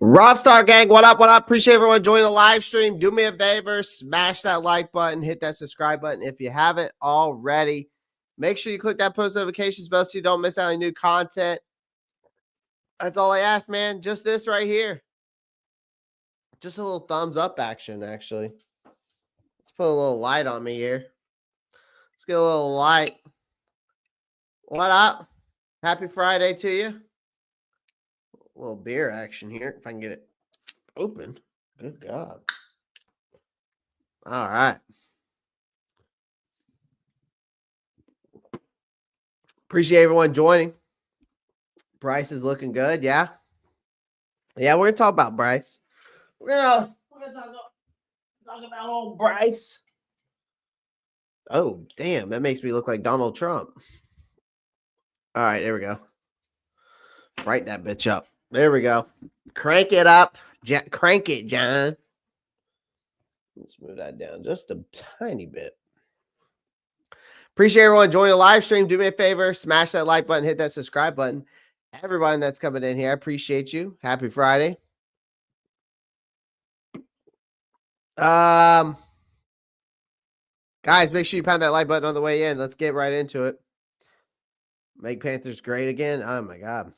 Rockstar Gang, what up? What up? Appreciate everyone joining the live stream. Do me a favor, smash that like button, hit that subscribe button if you haven't already. Make sure you click that post notifications bell so you don't miss out on new content. That's all I ask, man. Just this right here. Just a little thumbs up action, actually. Let's put a little light on me here. Let's get a little light. What up? Happy Friday to you. A little beer action here, if I can get it open. Good God. All right. Appreciate everyone joining. Bryce is looking good, yeah? Yeah, we're going to talk about Bryce. We're gonna talk about old Bryce. Oh, damn. That makes me look like Donald Trump. All right, there we go. Brighten that bitch up. There we go. Crank it up. Crank it, John. Let's move that down just a tiny bit. Appreciate everyone joining the live stream. Do me a favor, smash that like button, hit that subscribe button. Everybody that's coming in here, I appreciate you. Happy Friday. Guys, make sure you pound that like button on the way in. Let's get right into it. Make Panthers great again. Oh my God.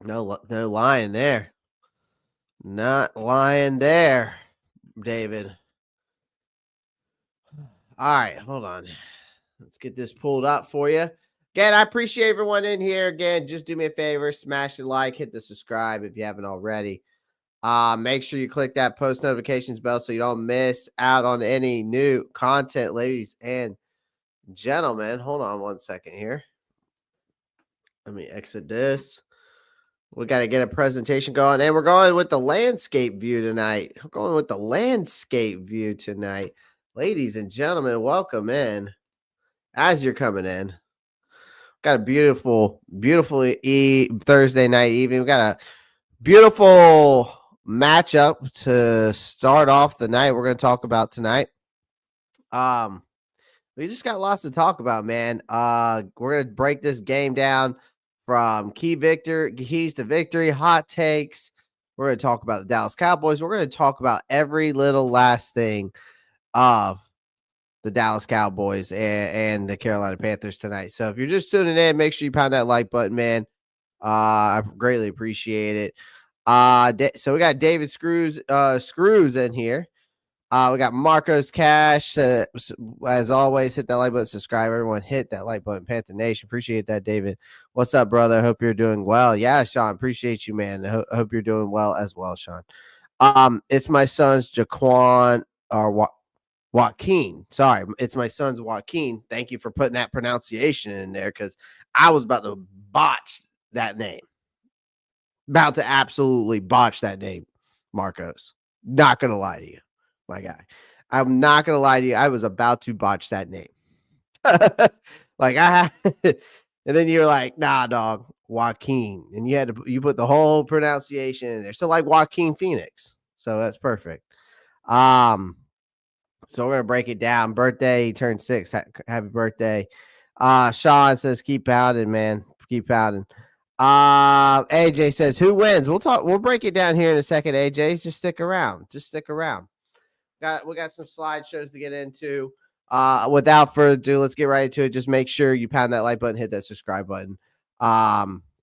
No lying there. Not lying there, David. All right, hold on. Let's get this pulled up for you. Again, I appreciate everyone in here. Again, just do me a favor, smash the like, hit the subscribe if you haven't already. Make sure you click that post notifications bell so you don't miss out on any new content, ladies and gentlemen. Hold on one second here. Let me exit this. We got to get a presentation going, and we're going with the landscape view tonight. We're going with the landscape view tonight. Ladies and gentlemen, welcome in. As you're coming in, got a beautiful Thursday night evening. We got a beautiful matchup to start off the night. We're going to talk about tonight. We just got lots to talk about, man. We're going to break this game down from keys to victory, hot takes. We're going to talk about the Dallas Cowboys. We're going to talk about every little last thing of the Dallas Cowboys and the Carolina Panthers tonight. So if you're just tuning in, make sure you pound that like button, man. I greatly appreciate it. So we got David Screws in here. We got Marcos Cash. As always, hit that like button, subscribe. Everyone hit that like button. Panther Nation. Appreciate that, David. What's up, brother? Hope you're doing well. Yeah, Sean. Appreciate you, man. I hope you're doing well as well, Sean. It's my son's Jaquan or Joaquin. Sorry, it's my son's Joaquin. Thank you for putting that pronunciation in there because I was about to botch that name. About to absolutely botch that name, Marcos. Not going to lie to you, my guy. I'm not going to lie to you. I was about to botch that name. And then you're like, nah, dog, Joaquin. And you put the whole pronunciation in there. So like Joaquin Phoenix. So that's perfect. So we're going to break it down. Birthday, he turned 6. Happy birthday. Sean says, keep pounding, man. Keep pounding. AJ says, who wins? We'll break it down here in a second, AJ. Just stick around. We got some slideshows to get into. Without further ado, let's get right into it. Just make sure you pound that like button, hit that subscribe button.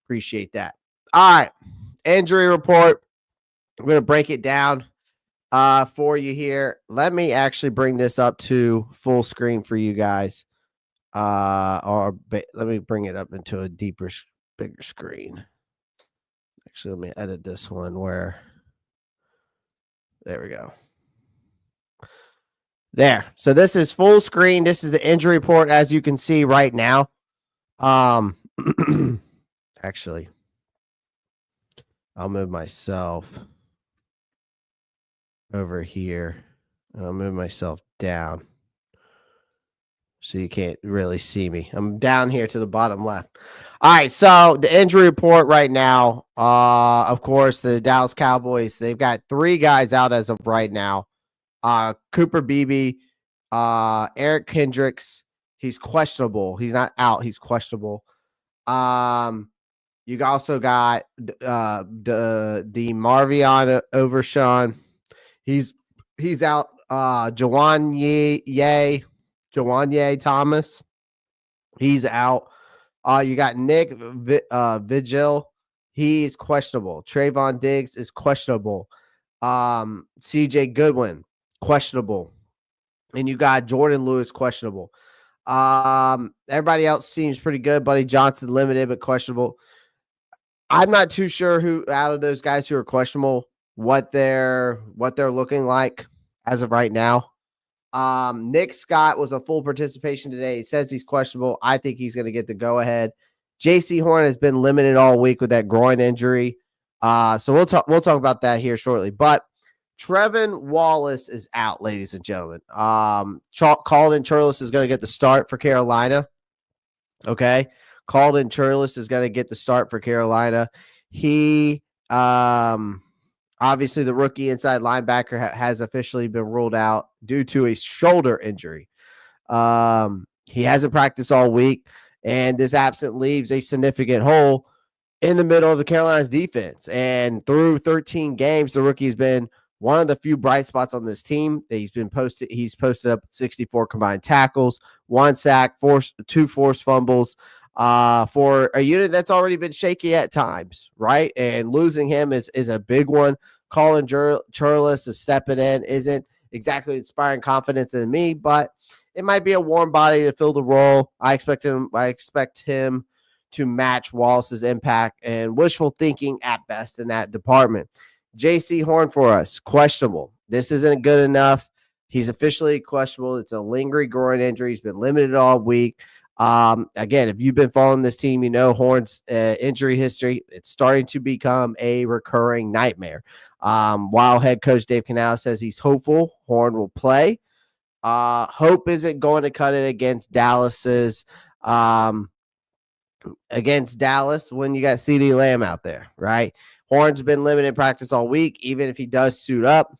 Appreciate that. All right. Injury report. We're going to break it down for you here. Let me actually bring this up to full screen for you guys. Let me bring it up into a bigger screen. Actually, let me edit this one there we go. There. So this is full screen. This is the injury report as you can see right now. Actually, I'll move myself over here. I'll move myself down so you can't really see me. I'm down here to the bottom left. All right, so the injury report right now, of course, the Dallas Cowboys, they've got 3 guys out as of right now. Cooper Beebe, Eric Kendricks, he's questionable. He's not out, he's questionable. You also got the Marvion Overshawn. He's out. Jawan Thomas. He's out. You got Nick Vigil. He's questionable. Trayvon Diggs is questionable. CJ Goodwin, questionable. And you got Jordan Lewis, questionable. Everybody else seems pretty good. Buddy Johnson, limited but questionable. I'm not too sure who out of those guys who are questionable what they're looking like as of right now. Nick Scott was a full participation today. He says he's questionable. I think he's going to get the go ahead. JC Horn has been limited all week with that groin injury. So we'll talk about that here shortly. But Trevin Wallace is out, ladies and gentlemen. Calden Churlis is going to get the start for Carolina. Okay. Calden Churlis is going to get the start for Carolina. He, obviously, the rookie inside linebacker has officially been ruled out due to a shoulder injury. He hasn't practiced all week, and this absence leaves a significant hole in the middle of the Carolina's defense. And through 13 games, the rookie's been one of the few bright spots on this team. He's posted up 64 combined tackles, 1 sack, 2 forced fumbles. For a unit that's already been shaky at times, right? And losing him is a big one. Colin Churlis is stepping in, isn't exactly inspiring confidence in me, but it might be a warm body to fill the role. I expect him to match Wallace's impact and wishful thinking at best in that department. JC Horn for us, questionable. This isn't good enough. He's officially questionable. It's a lingering groin injury. He's been limited all week. Again, if you've been following this team, you know Horn's injury history. It's starting to become a recurring nightmare. While head coach Dave Canales says he's hopeful Horn will play, hope isn't going to cut it against Dallas's against Dallas when you got CeeDee Lamb out there, right? Horn's been limited in practice all week. Even if he does suit up,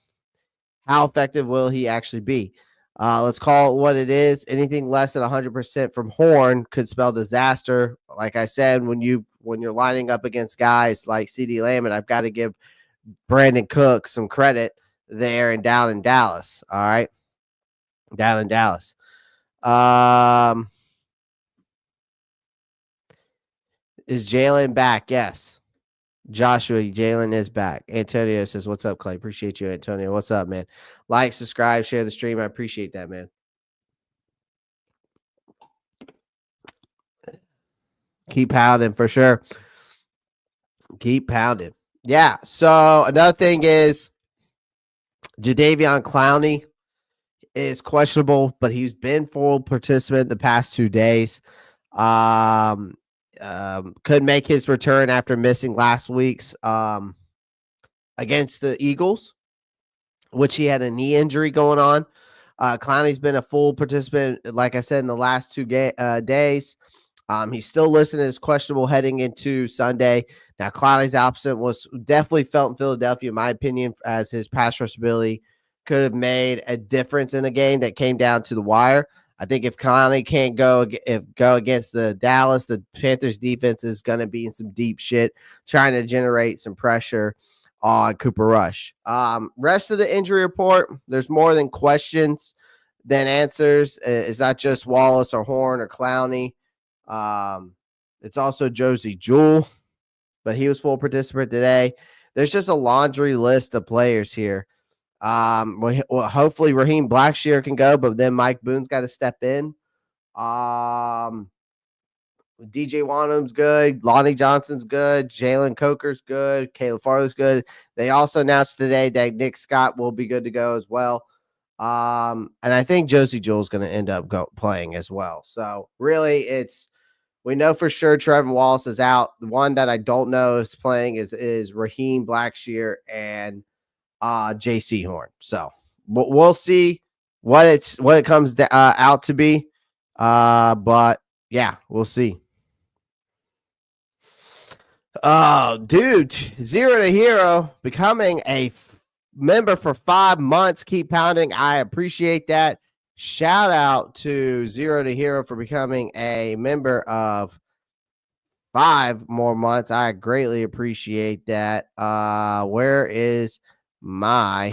how effective will he actually be? Let's call it what it is. Anything less than 100% from Horn could spell disaster. Like I said, when you're lining up against guys like CeeDee Lamb, and I've got to give Brandon Cook some credit there and down in Dallas. All right, down in Dallas. Is Jalen back? Yes. Joshua, Jalen is back. Antonio says, what's up, Clay? Appreciate you, Antonio. What's up, man? Like, subscribe, share the stream. I appreciate that, man. Keep pounding for sure. Keep pounding. Yeah. So another thing is Jadeveon Clowney is questionable, but he's been full participant the past 2 days. Could make his return after missing last week's against the Eagles, which he had a knee injury going on. Clowney's been a full participant, like I said, in the last 2 days. He's still listed as questionable heading into Sunday. Now, Clowney's absence was definitely felt in Philadelphia, in my opinion, as his pass rush ability could have made a difference in a game that came down to the wire. I think if Clowney can't go against the Dallas, the Panthers defense is going to be in some deep shit, trying to generate some pressure on Cooper Rush. Rest of the injury report, there's more than questions than answers. It's not just Wallace or Horn or Clowney. It's also Josie Jewell, but he was full participant today. There's just a laundry list of players here. Well, hopefully Raheem Blackshear can go, but then Mike Boone's got to step in. DJ Wanham's good. Lonnie Johnson's good. Jalen Coker's good. Caleb Farley's good. They also announced today that Nick Scott will be good to go as well. And I think Josie Jewell's going to end up playing as well. So really, we know for sure Trevin Wallace is out. The one that I don't know is playing is Raheem Blackshear and JC Horn. So we'll see what it comes out to be. But yeah, we'll see. Oh, dude, 0 to Hero becoming a member for 5 months. Keep pounding. I appreciate that. Shout out to 0 to Hero for becoming a member of 5 more months. I greatly appreciate that. Where is my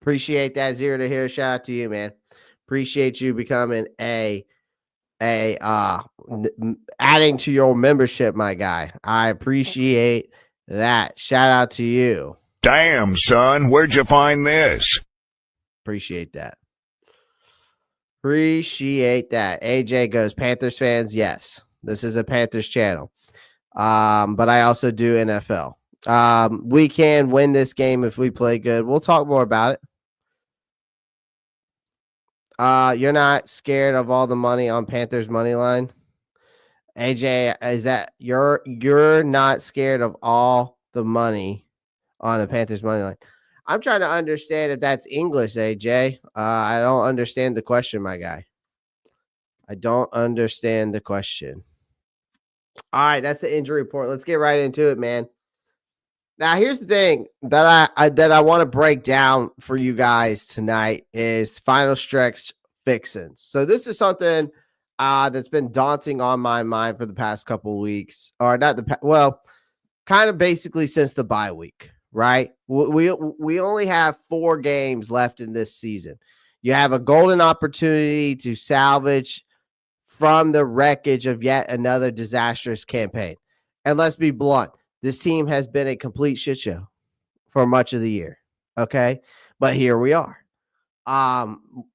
appreciate that Zero to Hero. Shout out to you, man. Appreciate you becoming adding to your membership, my guy. I appreciate that. Shout out to you. Damn, son, where'd you find this? Appreciate that. Appreciate that. AJ goes, Panthers fans, yes. This is a Panthers channel. But I also do NFL. We can win this game if we play good. We'll talk more about it. You're not scared of all the money on Panthers money line? AJ, is that you're not scared of all the money on the Panthers money line? I'm trying to understand if that's English, AJ. I don't understand the question, my guy. I don't understand the question. All right, that's the injury report. Let's get right into it, man. Now, here's the thing that I want to break down for you guys tonight is final stretch fixins. So this is something that's been daunting on my mind for the past couple of weeks, or not kind of basically since the bye week, right? We only have 4 games left in this season. You have a golden opportunity to salvage from the wreckage of yet another disastrous campaign. And let's be blunt, this team has been a complete shit show for much of the year. Okay. But here we are.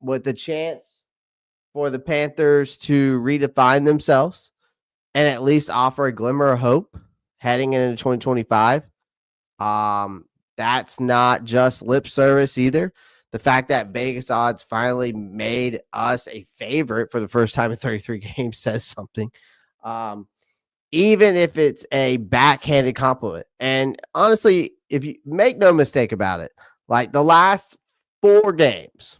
With the chance for the Panthers to redefine themselves and at least offer a glimmer of hope heading into 2025. That's not just lip service either. The fact that Vegas odds finally made us a favorite for the first time in 33 games says something. Even if it's a backhanded compliment. And honestly, if you make no mistake about it, like the last 4 games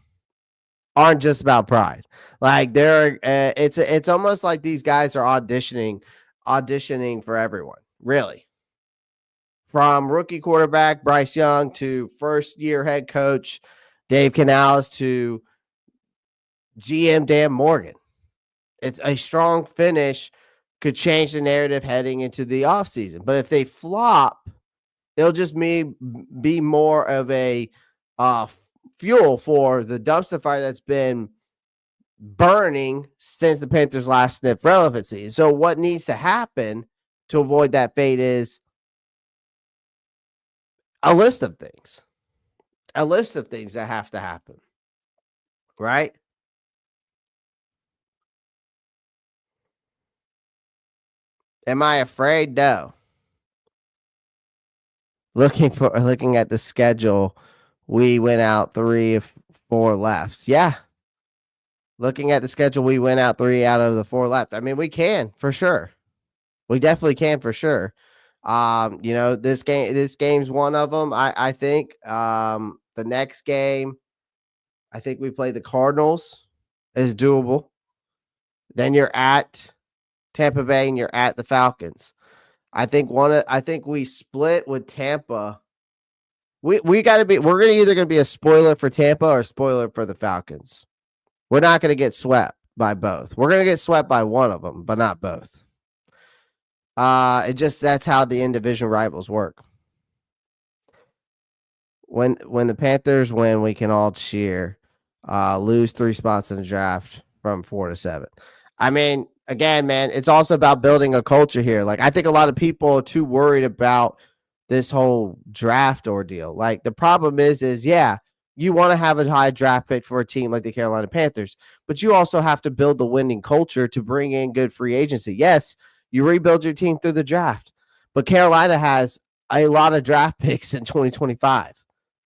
aren't just about pride. Like it's almost like these guys are auditioning for everyone, really. From rookie quarterback Bryce Young to first-year head coach Dave Canales to GM Dan Morgan. It's a strong finish could change the narrative heading into the offseason. But if they flop, it'll just be more of a fuel for the dumpster fire that's been burning since the Panthers last sniffed relevancy. So what needs to happen to avoid that fate is a list of things that have to happen, right? Am I afraid? No. Looking at the schedule, we went out 3 of 4 left. Yeah. Looking at the schedule, we went out 3 out of the 4 left. I mean, we can for sure. We definitely can for sure. This game's one of them. I think the next game, I think we play the Cardinals, is doable. Then you're at Tampa Bay and you're at the Falcons. I think we split with Tampa. We're either gonna be a spoiler for Tampa or a spoiler for the Falcons. We're not gonna get swept by both. We're gonna get swept by one of them, but not both. That's how the in-division rivals work. When the Panthers win, we can all cheer. Lose 3 spots in the draft from 4 to 7. I mean, again, man, it's also about building a culture here. Like, I think a lot of people are too worried about this whole draft ordeal. Like, the problem is yeah, you want to have a high draft pick for a team like the Carolina Panthers, but you also have to build the winning culture to bring in good free agency. Yes, you rebuild your team through the draft, but Carolina has a lot of draft picks in 2025.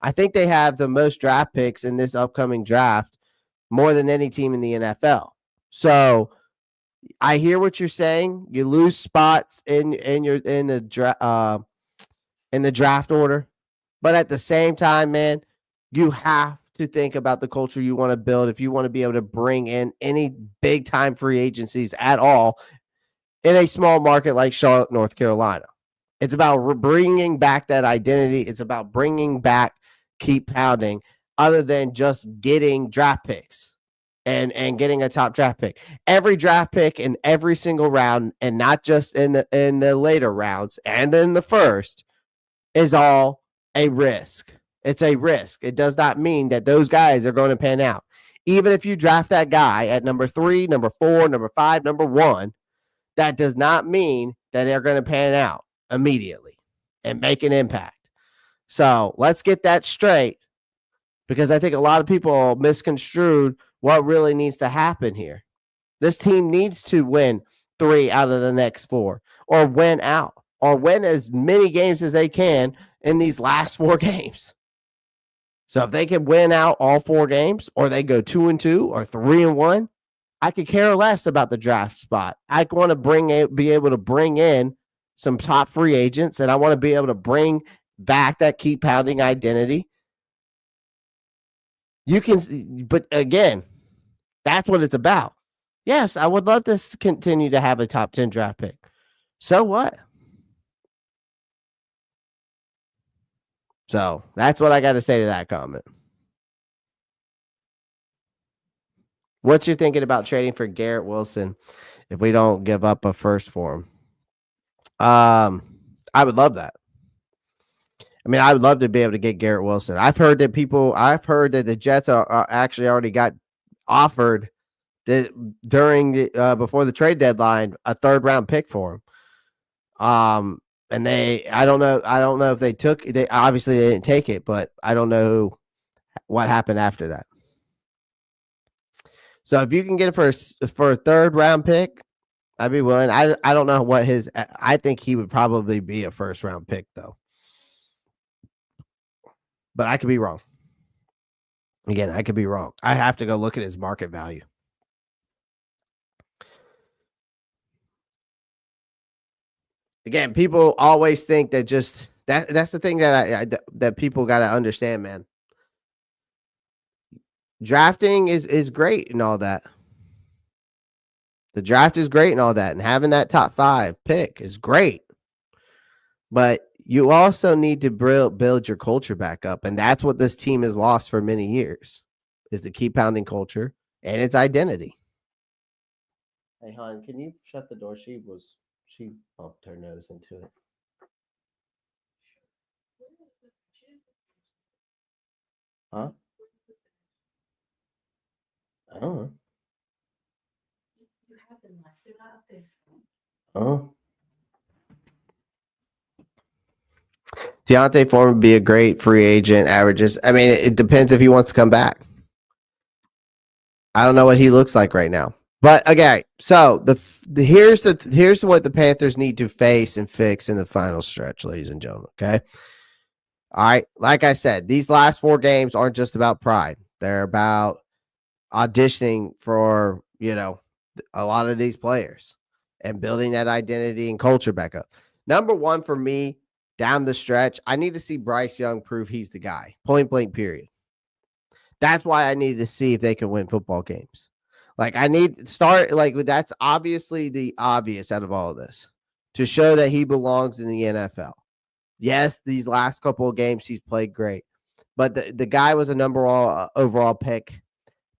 I think they have the most draft picks in this upcoming draft, more than any team in the NFL. So I hear what you're saying. You lose spots in the draft order, but at the same time, man, you have to think about the culture you want to build if you want to be able to bring in any big time free agencies at all in a small market like Charlotte, North Carolina. It's about bringing back that identity. It's about bringing back keep pounding, other than just getting draft picks. and getting a top draft pick. Every draft pick in every single round, and not just in the later rounds and in the first, is all a risk. It's a risk. It does not mean that those guys are going to pan out. Even if you draft that guy at number 3, number 4, number 5, number 1, that does not mean that they're going to pan out immediately and make an impact. So let's get that straight, because I think a lot of people misconstrued what really needs to happen here. This team needs to win 3 out of the next 4, or win out, or win as many games as they can in these last 4 games. So if they can win out all 4 games, or they go 2-2 or 3-1, I could care less about the draft spot. I want to be able to bring in some top free agents, and I want to be able to bring back that keep pounding identity. You can, but again, that's what it's about. Yes, I would love to continue to have a top 10 draft pick. So what? So that's what I got to say to that comment. What's your thinking about trading for Garrett Wilson if we don't give up a first for him? I would love that. I mean, I would love to be able to get Garrett Wilson. I've heard that the Jets are actually already got offered during before the trade deadline a 3rd round pick for him. And I don't know if they obviously they didn't take it, but I don't know what happened after that. So if you can get it for a 3rd round pick, I'd be willing. I don't know what I think he would probably be a 1st round pick though. But I could be wrong. Again, I could be wrong. I have to go look at his market value. Again, people always think that that's the thing that people got to understand, man. Drafting is great and all that. The draft is great and all that, and having that top 5 pick is great. But you also need to build your culture back up, and that's what this team has lost for many years, is the keep pounding culture and its identity. Hey, hon, can you shut the door? She bumped her nose into it. Huh? I don't know. Oh. Deontay Foreman would be a great free agent. Averages. I mean, it depends if he wants to come back. I don't know what he looks like right now. But okay, so here's what the Panthers need to face and fix in the final stretch, ladies and gentlemen. Okay. All right. Like I said, these last 4 games aren't just about pride. They're about auditioning for, a lot of these players and building that identity and culture back up. Number 1 for me down the stretch, I need to see Bryce Young prove he's the guy. Point blank, period. That's why I need to see if they can win football games. Like, I need to start, that's obviously the obvious out of all of this, to show that he belongs in the NFL. Yes, these last couple of games he's played great, but the guy was a number 1 overall pick.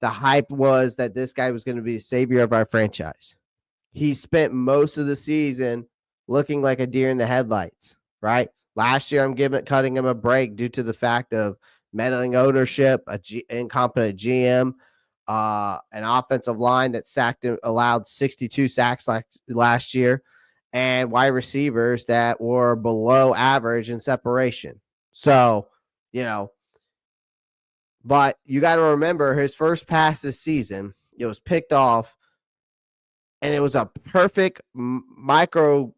The hype was that this guy was going to be the savior of our franchise. He spent most of the season looking like a deer in the headlights, right? Last year, I'm cutting him a break due to the fact of meddling ownership, incompetent GM, an offensive line that allowed 62 sacks last year, and wide receivers that were below average in separation. So, but you got to remember his first pass this season, it was picked off, and it was a perfect microcosm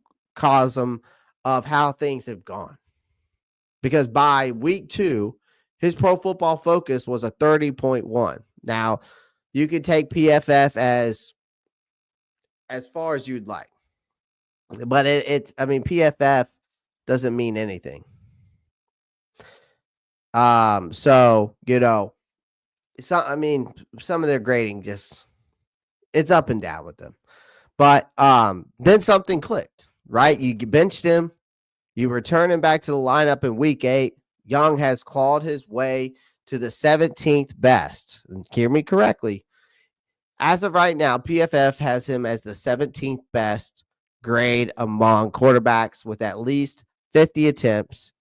of how things have gone. Because by week 2, his Pro Football Focus was a 30.1. Now, you could take PFF as far as you'd like. But PFF doesn't mean anything. Some of their grading it's up and down with them. But then something clicked, right? You benched him, you return him back to the lineup in week 8. Young has clawed his way to the 17th best. And hear me correctly. As of right now, PFF has him as the 17th best grade among quarterbacks with at least 50 attempts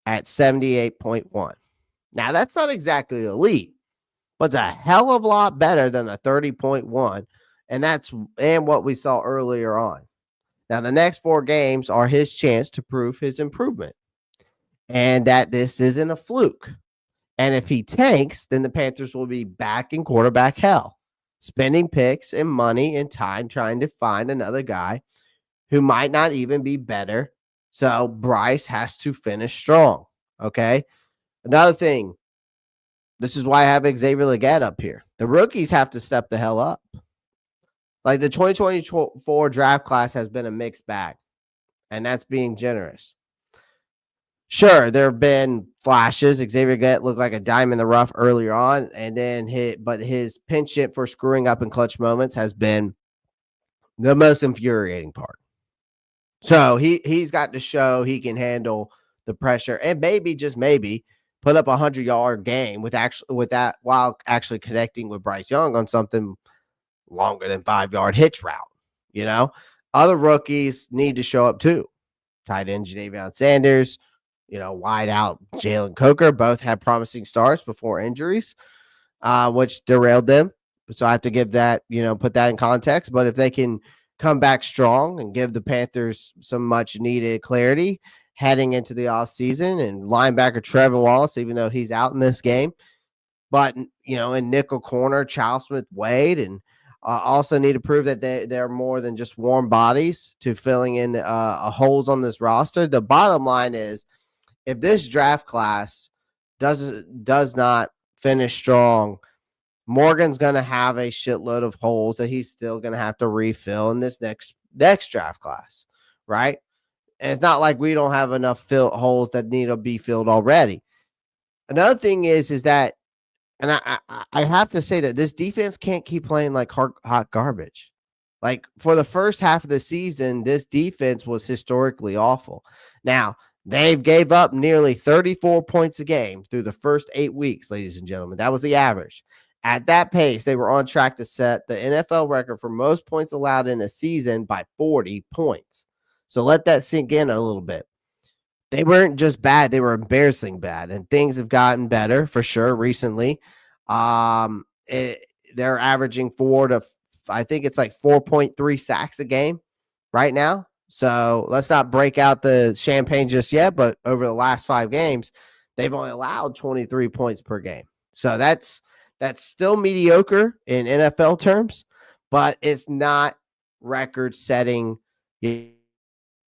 at 78.1. Now, that's not exactly elite, but it's a hell of a lot better than a 30.1. And what we saw earlier on. Now, the next 4 games are his chance to prove his improvement and that this isn't a fluke. And if he tanks, then the Panthers will be back in quarterback hell, spending picks and money and time trying to find another guy who might not even be better. So Bryce has to finish strong. Okay. Another thing, this is why I have Xavier Legette up here. The rookies have to step the hell up. Like the 2024 draft class has been a mixed bag, and that's being generous. Sure, there have been flashes. Xavier Legette looked like a dime in the rough earlier on, and then his penchant for screwing up in clutch moments has been the most infuriating part. So he's got to show he can handle the pressure and maybe, just maybe, put up a 100-yard game with that while actually connecting with Bryce Young on something longer than 5-yard hitch route. You know, other rookies need to show up too. Tight end Jadavion Sanders, wide out Jalen Coker, both had promising starts before injuries, which derailed them. So I have to give that, put that in context. But if they can come back strong and give the Panthers some much needed clarity heading into the offseason, and linebacker Trevor Wallace, even though he's out in this game, but, in nickel corner, Charles Smith Wade, and also need to prove that they're more than just warm bodies to filling in holes on this roster. The bottom line is, if this draft class does not finish strong, Morgan's going to have a shitload of holes that he's still going to have to refill in this next draft class, right? And it's not like we don't have enough holes that need to be filled already. Another thing is that, and I have to say that this defense can't keep playing like hot garbage. Like, for the first half of the season, this defense was historically awful. Now, they've gave up nearly 34 points a game through the first 8 weeks, ladies and gentlemen. That was the average. At that pace, they were on track to set the NFL record for most points allowed in a season by 40 points. So let that sink in a little bit. They weren't just bad, they were embarrassing bad, and things have gotten better for sure recently. They're averaging 4.3 sacks a game right now. So let's not break out the champagne just yet, but over the last 5 games, they've only allowed 23 points per game. So that's still mediocre in NFL terms, but it's not record-setting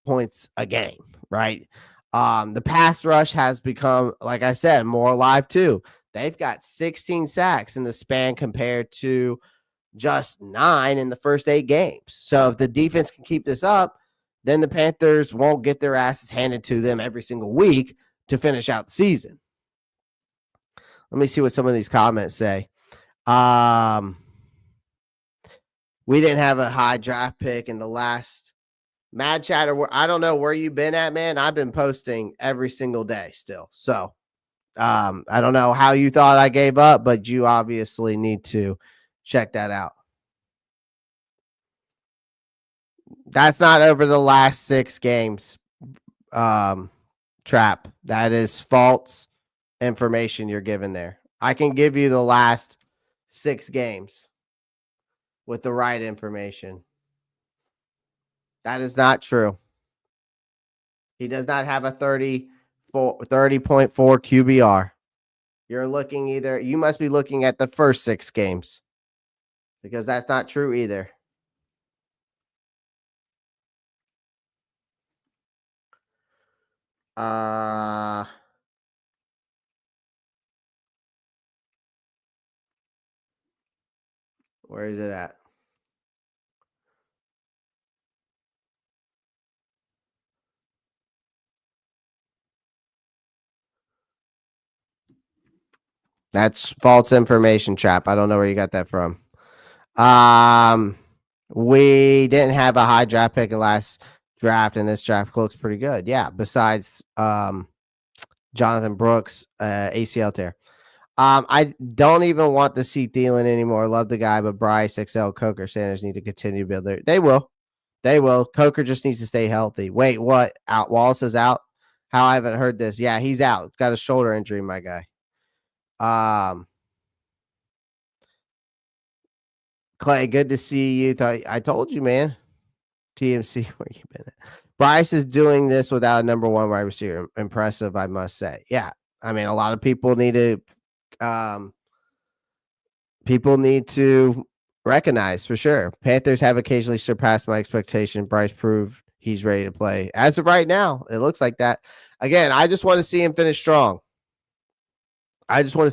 points a game, right? The pass rush has become, like I said, more alive too. They've got 16 sacks in the span compared to just 9 in the first 8 games. So if the defense can keep this up, then the Panthers won't get their asses handed to them every single week to finish out the season. Let me see what some of these comments say. We didn't have a high draft pick in the last Mad Chatter. I don't know where you've been at, man. I've been posting every single day still. So I don't know how you thought I gave up, but you obviously need to check that out. That's not over the last 6 games, Trap. That is false information you're giving there. I can give you the last 6 games with the right information. That is not true. He does not have a 30.4 QBR. You must be looking at the first 6 games, because that's not true either. Where is it at? That's false information, Trap. I don't know where you got that from. We didn't have a high draft pick in last draft, and this draft looks pretty good. Yeah, besides Jonathan Brooks, ACL tear. I don't even want to see Thielen anymore. Love the guy, but Bryce, Excel, Coker, Sanders need to continue to build their. They will. They will. Coker just needs to stay healthy. Wait, what? Out Wallace is out? How I haven't heard this. Yeah, he's out. It's got a shoulder injury, my guy. Clay, good to see you. I told you, man. TMC, where you been at? Bryce is doing this without a number one wide receiver. Impressive, I must say. Yeah. I mean, a lot of people need to recognize for sure. Panthers have occasionally surpassed my expectation. Bryce proved he's ready to play. As of right now, it looks like that. Again, I just want to see him finish strong. Good to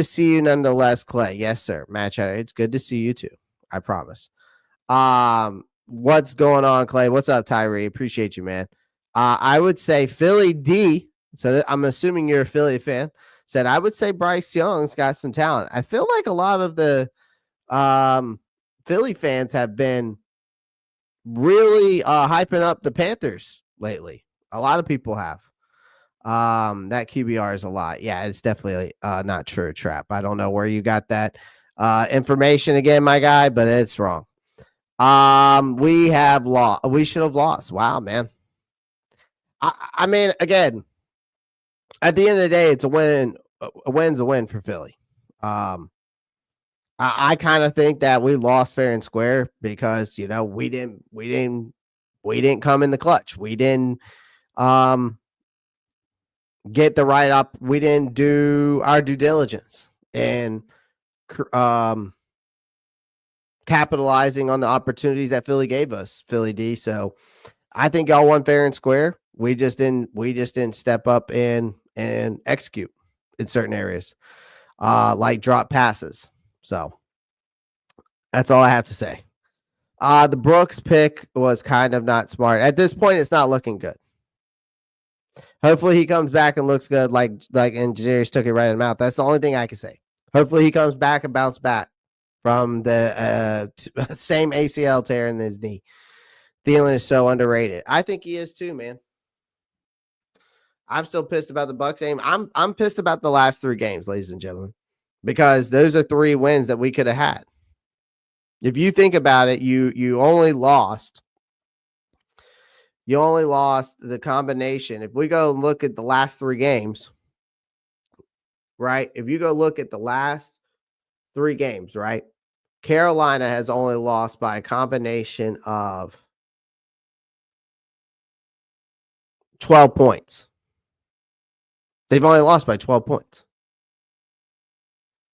see you nonetheless, Clay. Yes, sir. Matt Chatter. It's good to see you too. I promise. What's going on, Clay? What's up, Tyree? Appreciate you, man. I would say Philly D. So I'm assuming you're a Philly fan. Said I would say Bryce Young's got some talent. I feel like a lot of the Philly fans have been really hyping up the Panthers lately. A lot of people have. That QBR is a lot. Yeah, it's definitely not true, Trap. I don't know where you got that information again, my guy, but it's wrong. We have lost. We should have lost. Wow, man. I mean, again, at the end of the day, it's a win. A win's a win for Philly. I kind of think that we lost fair and square because we didn't come in the clutch. We didn't get the right up. We didn't do our due diligence and capitalizing on the opportunities that Philly gave us, Philly D. So I think y'all won fair and square. We just didn't step up and execute in certain areas, like drop passes. So that's all I have to say. The Brooks pick was kind of not smart. At this point, it's not looking good. Hopefully he comes back and looks good like Engineers took it right in the mouth. That's the only thing I can say. Hopefully he comes back and bounce back from the same ACL tear in his knee. Thielen is so underrated. I think he is too, man. I'm still pissed about the Bucs game. I'm pissed about the last 3 games, ladies and gentlemen, because those are 3 wins that we could have had. If you think about it, you only lost the combination. If we go look at the last 3 games, right? If you go look at the last 3 games, right? Carolina has only lost by a combination of 12 points. They've only lost by 12 points.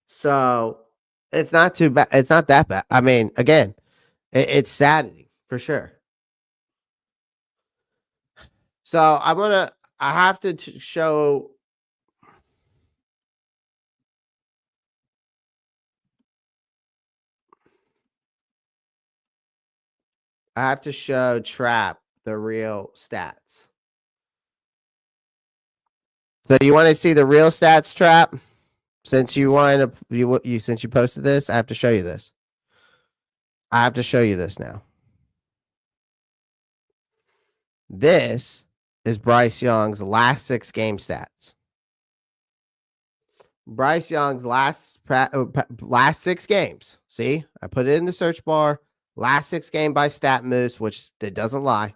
So it's not too bad. It's not that bad. I mean, again, it's saddening for sure. So I have to show. I have to show Trap the real stats. So you want to see the real stats, Trap? Since you wanted to, since you posted this, I have to show you this. I have to show you this now. This is Bryce Young's last 6 game stats. Bryce Young's last 6 games. See, I put it in the search bar. Last 6 game by StatMoose, which it doesn't lie.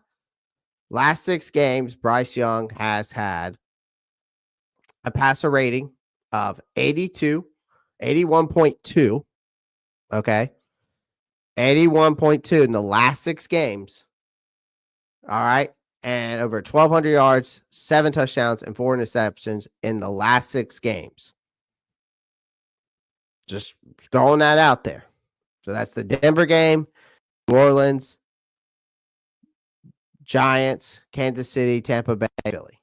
Last 6 games, Bryce Young has had a passer rating of 81.2. Okay. 81.2 in the last 6 games. All right. And over 1,200 yards, 7 touchdowns, and 4 interceptions in the last 6 games. Just throwing that out there. So that's the Denver game, New Orleans, Giants, Kansas City, Tampa Bay, Philly.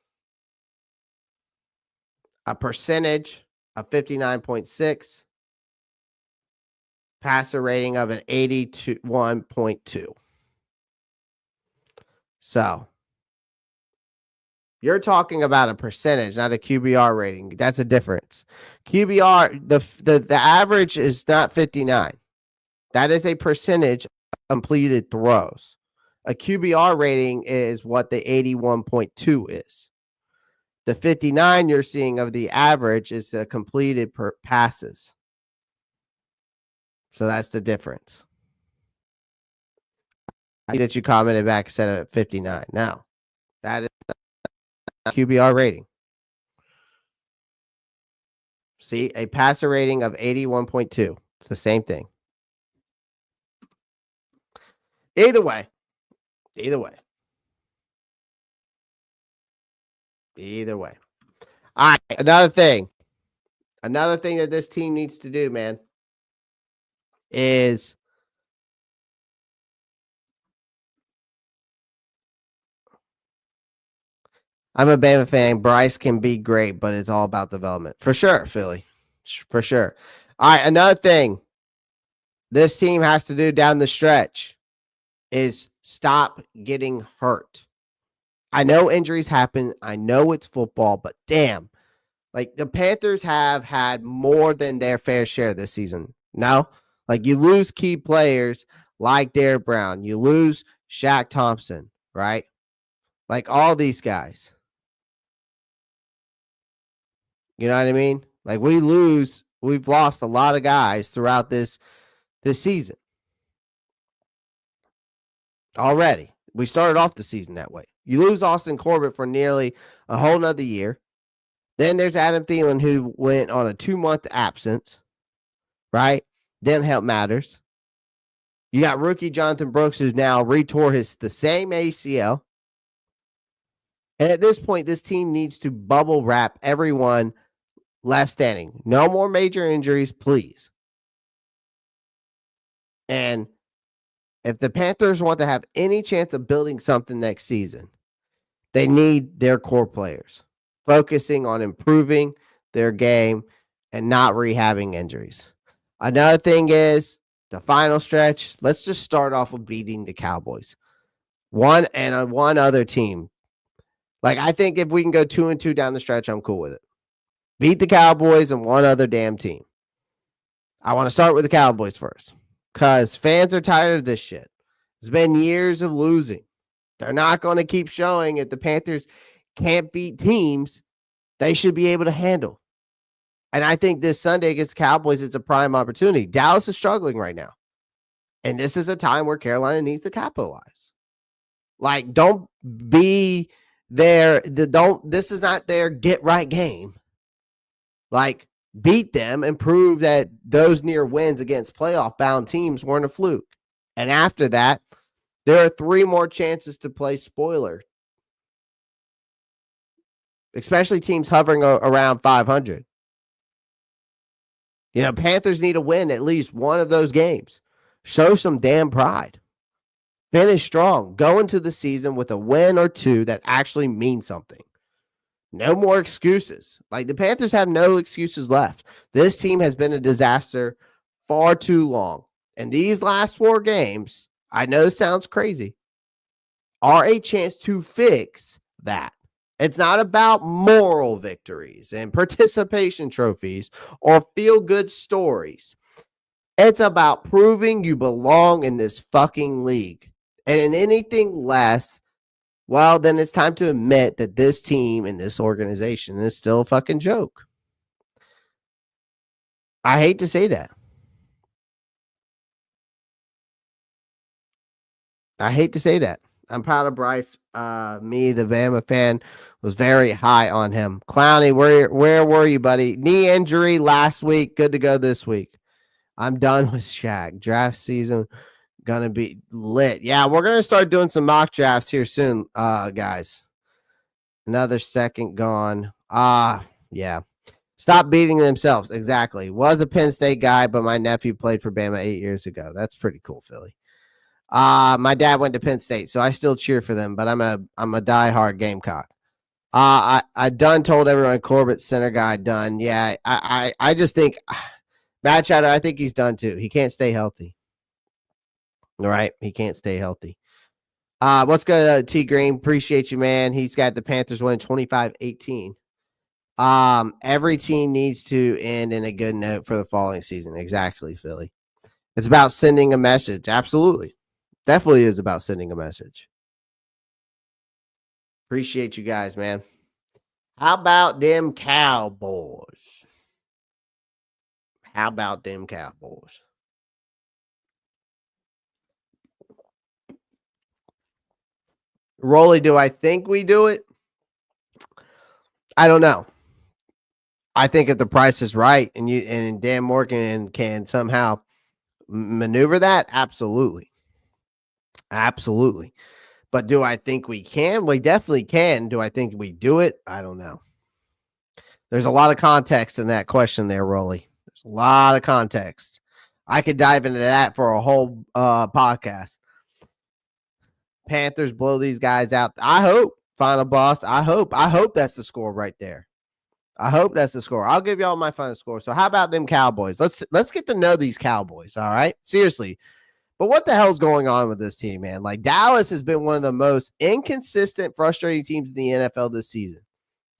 A percentage of 59.6. Passer rating of an 81.2. So you're talking about a percentage, not a QBR rating. That's a difference. QBR, the average is not 59. That is a percentage of completed throws. A QBR rating is what the 81.2 is. The 59 you're seeing of the average is the completed passes. So that's the difference. I see that you commented back instead of 59. Now, that is QBR rating. See, a passer rating of 81.2. It's the same thing. Either way. All right, another thing that this team needs to do, man, is I'm a Bama fan. Bryce can be great, but it's all about development. For sure, Philly. For sure. All right, another thing this team has to do down the stretch is stop getting hurt. I know injuries happen. I know it's football, but damn. Like, the Panthers have had more than their fair share this season. No? Like, you lose key players like Derrick Brown. You lose Shaq Thompson, right? Like, all these guys. You know what I mean? Like, we've lost a lot of guys throughout this season. Already. We started off the season that way. You lose Austin Corbett for nearly a whole nother year. Then there's Adam Thielen, who went on a 2-month absence, right? Didn't help matters. You got rookie Jonathan Brooks, who's now retore the same ACL. And at this point, this team needs to bubble wrap everyone left standing. No more major injuries, please. And if the Panthers want to have any chance of building something next season, they need their core players focusing on improving their game and not rehabbing injuries. Another thing is the final stretch. Let's just start off with beating the Cowboys. One other team. Like, I think if we can go 2-2 down the stretch, I'm cool with it. Beat the Cowboys and one other damn team. I want to start with the Cowboys first because fans are tired of this shit. It's been years of losing. They're not going to keep showing if the Panthers can't beat teams they should be able to handle. And I think this Sunday against the Cowboys, it's a prime opportunity. Dallas is struggling right now. And this is a time where Carolina needs to capitalize. Like, don't be there. This is not their get right game. Like, beat them and prove that those near wins against playoff bound teams weren't a fluke. And after that, there are 3 more chances to play spoiler, especially teams hovering around 500. You know, Panthers need to win at least one of those games. Show some damn pride. Finish strong. Go into the season with a win or 2 that actually mean something. No more excuses. Like, the Panthers have no excuses left. This team has been a disaster far too long. And these last 4 games, I know this sounds crazy, are a chance to fix that. It's not about moral victories and participation trophies or feel-good stories. It's about proving you belong in this fucking league. And in anything less, well, then it's time to admit that this team and this organization is still a fucking joke. I hate to say that. I'm proud of Bryce. Me, the Bama fan, was very high on him. Clowney, where were you, buddy? Knee injury last week. Good to go this week. I'm done with Shaq. Draft season gonna be lit. Yeah, we're gonna start doing some mock drafts here soon, guys. Another second gone. Yeah. Stop beating themselves. Exactly. Was a Penn State guy, but my nephew played for Bama 8 years ago. That's pretty cool, Philly. My dad went to Penn State, so I still cheer for them, but I'm a diehard Gamecock. I done told everyone Corbett's center guy done. Yeah, I just think Matt Shadow, I think he's done too. He can't stay healthy. All right, he can't stay healthy. What's good, T Green? Appreciate you, man. He's got the Panthers winning 25-18. Every team needs to end in a good note for the following season. Exactly, Philly. It's about sending a message. Absolutely. Definitely is about sending a message. Appreciate you guys, man. How about them Cowboys? How about them Cowboys? Rolly, do I think we do it? I don't know. I think if the price is right and Dan Morgan can somehow maneuver that, absolutely. Absolutely. But do I think we can? We definitely can. Do I think we do it? I don't know. There's a lot of context in that question there, Rolly. There's a lot of context. I could dive into that for a whole podcast. Panthers blow these guys out. I hope, final boss. I hope that's the score right there. I hope that's the score. I'll give y'all my final score. So how about them Cowboys? Let's get to know these Cowboys. All right, seriously. But what the hell's going on with this team, man? Like Dallas has been one of the most inconsistent, frustrating teams in the NFL this season.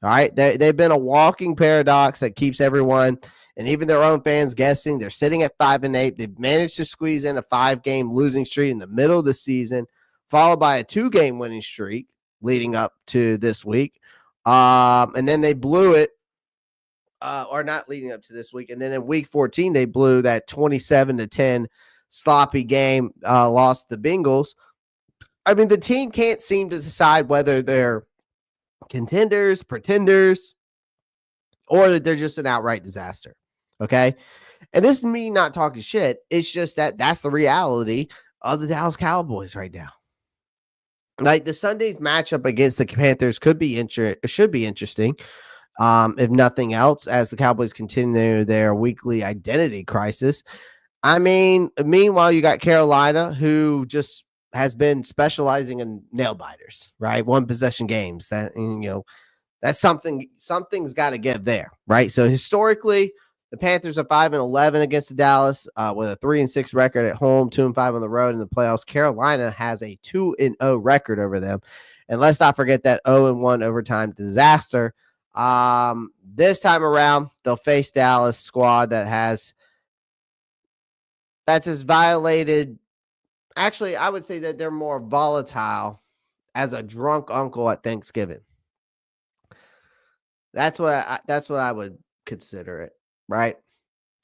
All right, they've been a walking paradox that keeps everyone and even their own fans guessing. They're sitting at 5-8. They've managed to squeeze in a 5-game losing streak in the middle of the season, followed by a 2-game winning streak leading up to this week, and then they blew it. Or not leading up to this week. And then in week 14, they blew that 27-10 sloppy game, lost the Bengals. I mean, the team can't seem to decide whether they're contenders, pretenders, or they're just an outright disaster. Okay. And this is me not talking shit. It's just that's the reality of the Dallas Cowboys right now. Like the Sunday's matchup against the Panthers should be interesting. If nothing else, as the Cowboys continue their weekly identity crisis. I mean, meanwhile, you got Carolina, who just has been specializing in nail biters, right? One possession games. That's something's got to give there, right? So historically, the Panthers are 5-11 against the Dallas, with a 3-6 record at home, 2-5 on the road in the playoffs. Carolina has a 2-0 record over them, and let's not forget that 0-1 overtime disaster. This time around, they'll face Dallas squad that's as violated. Actually, I would say that they're more volatile as a drunk uncle at Thanksgiving. That's what I would consider it, right?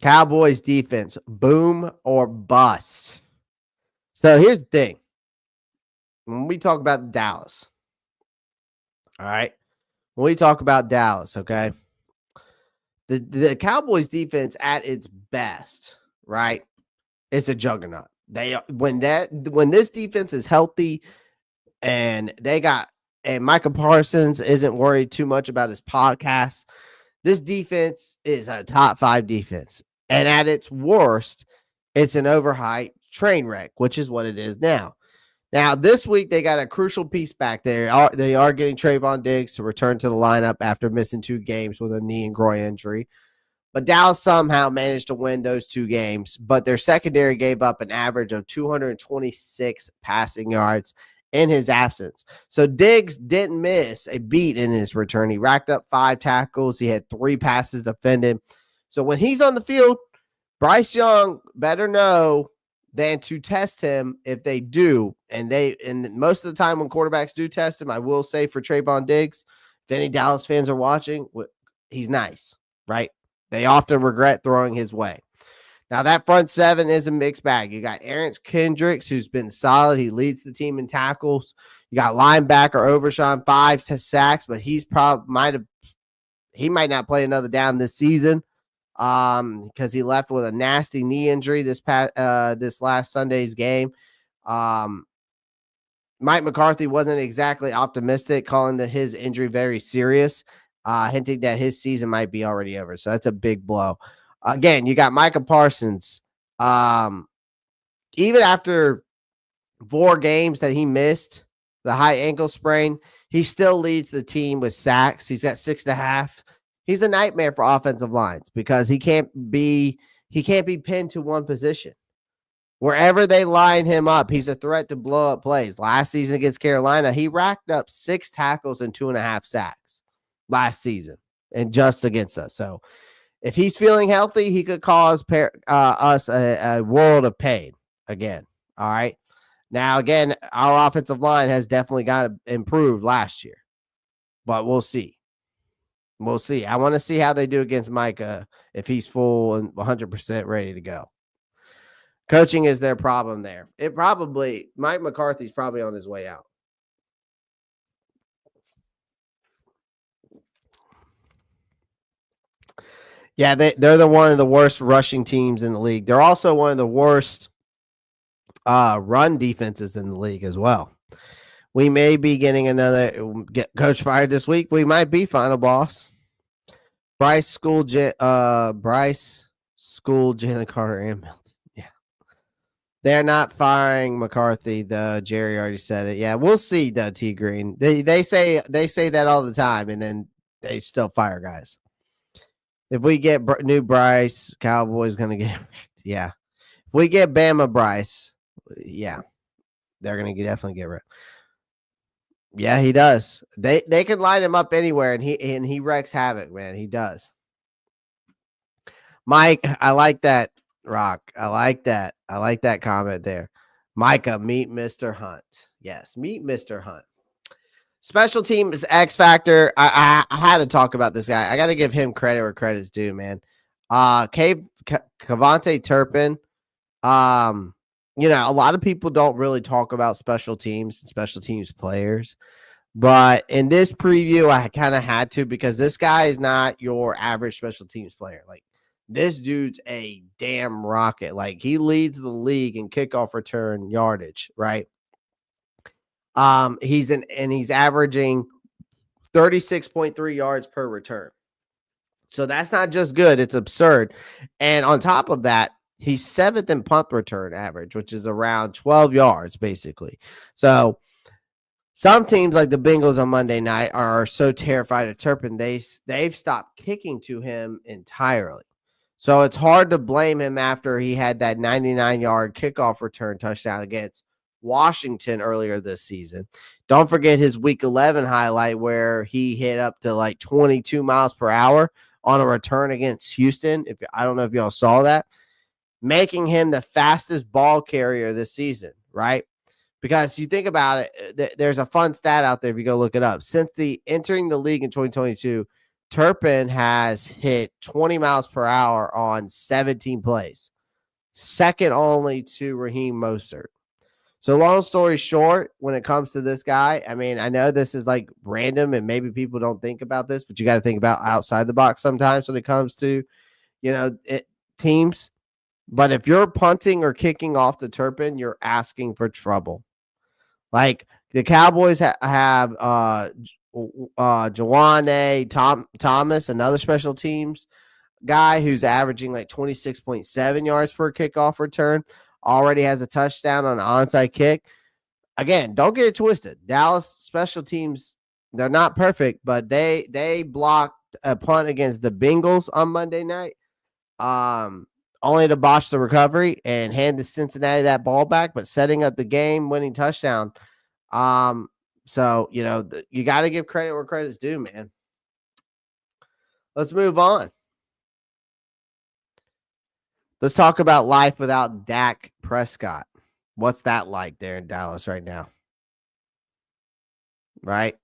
Cowboys defense, boom or bust. So here's the thing. When we talk about Dallas, all right? When we talk about Dallas, okay? The Cowboys defense at its best, right? It's a juggernaut. When this defense is healthy and Micah Parsons isn't worried too much about his podcast, this defense is a top 5 defense. And at its worst, it's an overhyped train wreck, which is what it is now. Now, this week, they got a crucial piece back there. They are getting Trayvon Diggs to return to the lineup after missing 2 games with a knee and groin injury. But Dallas somehow managed to win those 2 games, but their secondary gave up an average of 226 passing yards in his absence. So Diggs didn't miss a beat in his return. He racked up 5 tackles. He had 3 passes defended. So when he's on the field, Bryce Young better know than to test him if they do. And most of the time when quarterbacks do test him, I will say for Trayvon Diggs, if any Dallas fans are watching, he's nice, right? They often regret throwing his way. Now, that front 7 is a mixed bag. You got Aaron Kendricks, who's been solid. He leads the team in tackles. You got linebacker Overshawn, 5 sacks, but he might not play another down this season because he left with a nasty knee injury this last Sunday's game. Mike McCarthy wasn't exactly optimistic, calling his injury very serious, hinting that his season might be already over. So that's a big blow. Again, you got Micah Parsons. Even after 4 games that he missed, the high ankle sprain, he still leads the team with sacks. He's got 6.5. He's a nightmare for offensive lines because he can't be pinned to one position. Wherever they line him up, he's a threat to blow up plays. Last season against Carolina, he racked up 6 tackles and 2.5 sacks last season, and just against us. So if he's feeling healthy, he could cause us a world of pain again. All right. Now, again, our offensive line has definitely got improved last year, but we'll see. We'll see. I want to see how they do against Micah if he's full and 100% ready to go. Coaching is their problem there. Mike McCarthy's probably on his way out. Yeah, they're one of the worst rushing teams in the league. They're also one of the worst run defenses in the league as well. We may be getting get coach fired this week. We might be final boss. Bryce School, Jalen Carter, and Milton. Yeah, they're not firing McCarthy. Though Jerry already said it. Yeah, we'll see. Though T Green, they say that all the time, and then they still fire guys. If we get new Bryce, Cowboys gonna get yeah. If we get Bama Bryce, yeah, they're gonna definitely get rid. Yeah, he does. They can line him up anywhere, and he wreaks havoc, man. He does. Mike, I like that. Rock, I like that. I like that comment there. Micah, meet Mr. Hunt. Yes, meet Mr. Hunt. Special team is X factor. I had to talk about this guy. I got to give him credit where credit's due, man. Kavonte Turpin. You know, a lot of people don't really talk about special teams and special teams players, but in this preview, I kind of had to because this guy is not your average special teams player. Like this dude's a damn rocket. Like he leads the league in kickoff return yardage, right? He's averaging 36.3 yards per return. So that's not just good, it's absurd. And on top of that, he's 7th in punt return average, which is around 12 yards, basically. So some teams like the Bengals on Monday night are so terrified of Turpin, they've stopped kicking to him entirely. So it's hard to blame him after he had that 99-yard kickoff return touchdown against Washington earlier this season. Don't forget his week 11 highlight where he hit up to like 22 miles per hour on a return against Houston. I don't know if y'all saw that, making him the fastest ball carrier this season, right? Because you think about it, there's a fun stat out there if you go look it up. Since entering the league in 2022, Turpin has hit 20 miles per hour on 17 plays, second only to Raheem Mostert. So long story short, when it comes to this guy, I mean, I know this is like random and maybe people don't think about this, but you got to think about outside the box sometimes when it comes to, teams. But if you're punting or kicking off the Turpin, you're asking for trouble. Like the Cowboys have Jawane Thomas, another special teams guy who's averaging like 26.7 yards per kickoff return. Already has a touchdown on an onside kick. Again, don't get it twisted. Dallas special teams, they're not perfect, but they blocked a punt against the Bengals on Monday night, only to botch the recovery and hand the Cincinnati that ball back, but setting up the game-winning touchdown. So, you got to give credit where credit's due, man. Let's move on. Let's talk about life without Dak Prescott. What's that like there in Dallas right now? Right?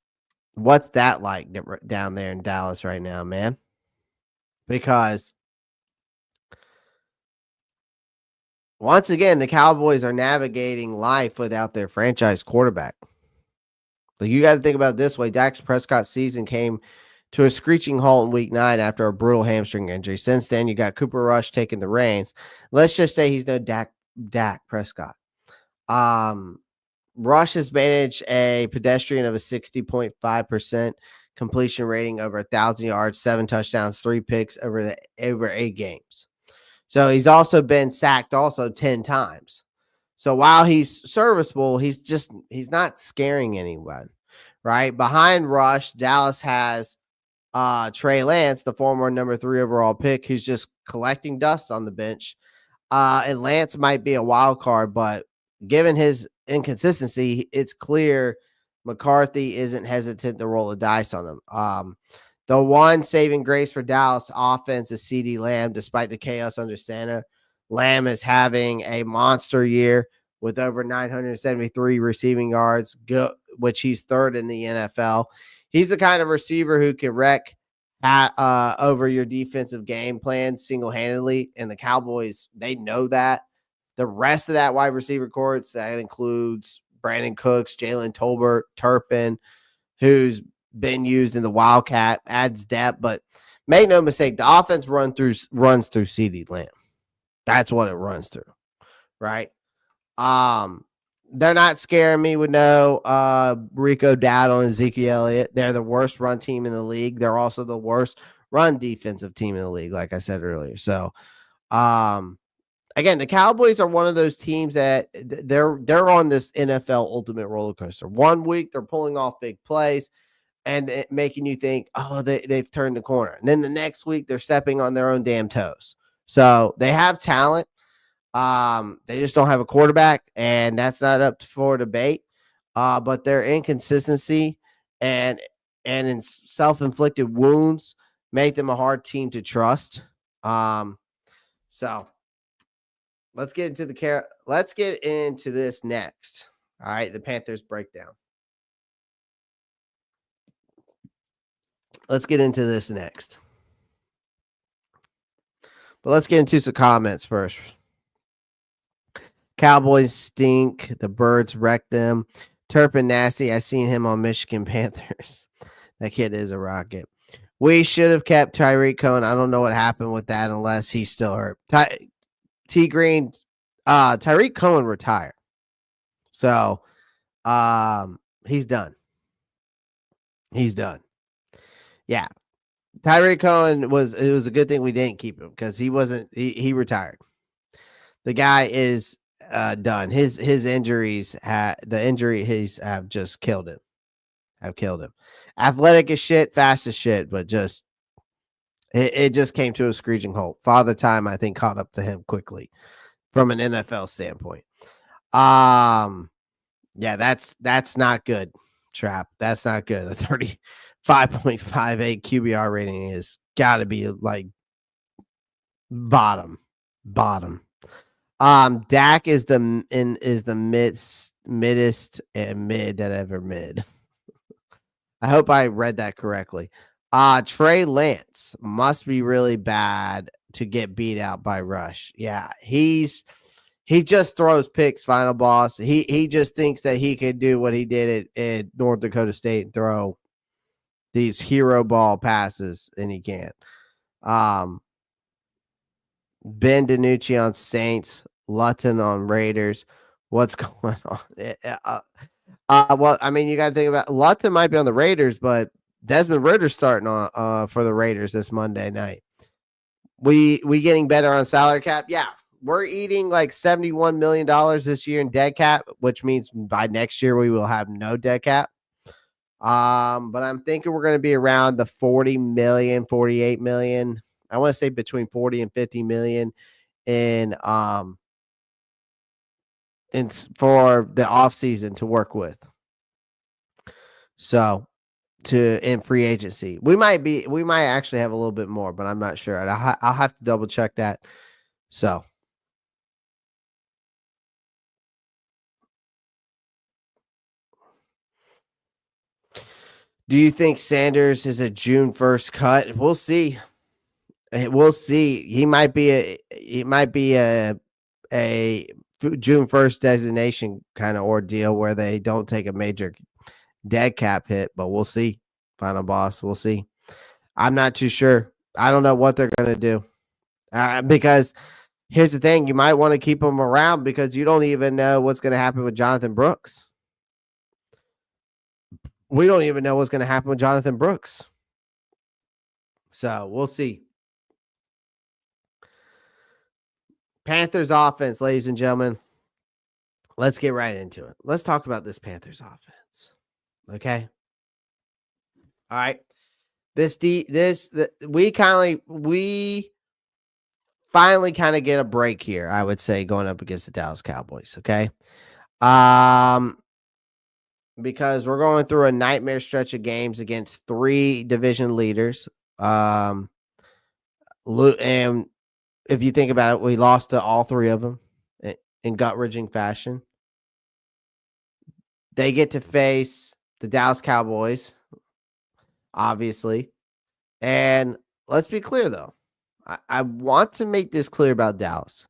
What's that like down there in Dallas right now, man? Because once again, the Cowboys are navigating life without their franchise quarterback. Like you got to think about it this way. Dak Prescott's season came to a screeching halt in week 9 after a brutal hamstring injury. Since then, you got Cooper Rush taking the reins. Let's just say he's no Dak Prescott. Rush has managed a pedestrian of a 60.5% completion rating, over 1,000 yards, 7 touchdowns, 3 picks over 8 games. So he's also been sacked 10 times. So while he's serviceable, he's not scaring anyone, right? Behind Rush, Dallas has Trey Lance, the former number 3 overall pick, who's just collecting dust on the bench. And Lance might be a wild card, but given his inconsistency, it's clear McCarthy isn't hesitant to roll the dice on him. The one saving grace for Dallas offense is CeeDee Lamb. Despite the chaos under Santa, Lamb is having a monster year with over 973 receiving yards, which he's 3rd in the NFL. He's the kind of receiver who can wreck over your defensive game plan single-handedly, and the Cowboys, they know that. The rest of that wide receiver corps, that includes Brandon Cooks, Jalen Tolbert, Turpin, who's been used in the Wildcat, adds depth. But make no mistake, the offense runs through CeeDee Lamb. That's what it runs through, right? They're not scaring me with no Rico Dowdle and Ezekiel Elliott. They're the worst run team in the league. They're also the worst run defensive team in the league, like I said earlier. So, again, the Cowboys are one of those teams that they're on this NFL ultimate roller coaster. 1 week they're pulling off big plays and making you think, oh, they've turned the corner. And then the next week they're stepping on their own damn toes. So they have talent. They just don't have a quarterback, and that's not up for debate. But their inconsistency and in self-inflicted wounds make them a hard team to trust. So let's get into this next. All right, the Panthers breakdown. Let's get into this next. But let's get into some comments first. Cowboys stink. The Birds wreck them. Turpin nasty. I seen him on Michigan Panthers. That kid is a rocket. We should have kept Tyreek Cohen. I don't know what happened with that unless he's still hurt. T Green, Tyreek Cohen retired. So he's done. He's done. Yeah. Tyreek Cohen it was a good thing we didn't keep him because he retired. The guy is done. His injuries have just killed him. Have killed him. Athletic as shit, fast as shit, but just it just came to a screeching halt. Father Time, I think, caught up to him quickly from an NFL standpoint. Yeah, that's not good, Trap. That's not good. A 35.58 QBR rating is got to be like bottom. Dak is the middest and mid that ever mid. I hope I read that correctly. Trey Lance must be really bad to get beat out by Rush. Yeah, he just throws picks, final boss. He just thinks that he could do what he did at North Dakota State and throw these hero ball passes, and he can't. Ben DiNucci on Saints, Lutton on Raiders. What's going on? Well, I mean, you got to think about Lutton might be on the Raiders, but Desmond Ritter's starting on for the Raiders this Monday night. We getting better on salary cap? Yeah, we're eating like $71 million this year in dead cap, which means by next year we will have no dead cap. But I'm thinking we're going to be around the 40 million, 48 million. I want to say between 40 and 50 million in for the offseason to work with. So in free agency, we might actually have a little bit more, but I'm not sure. I'll have to double check that. So do you think Sanders is a June 1st cut? We'll see. We'll see. He might be a June 1st designation kind of ordeal where they don't take a major dead cap hit, but we'll see. Final boss, we'll see. I'm not too sure. I don't know what they're going to do because here's the thing. You might want to keep him around because you don't even know what's going to happen with Jonathan Brooks. We don't even know what's going to happen with Jonathan Brooks. So we'll see. Panthers offense, ladies and gentlemen. Let's get right into it. Let's talk about this Panthers offense. Okay. All right. We finally kind of get a break here, I would say, going up against the Dallas Cowboys. Okay. Because we're going through a nightmare stretch of games against 3 division leaders. And if you think about it, we lost to all 3 of them in gut-wrenching fashion. They get to face the Dallas Cowboys, obviously. And let's be clear, though. I want to make this clear about Dallas.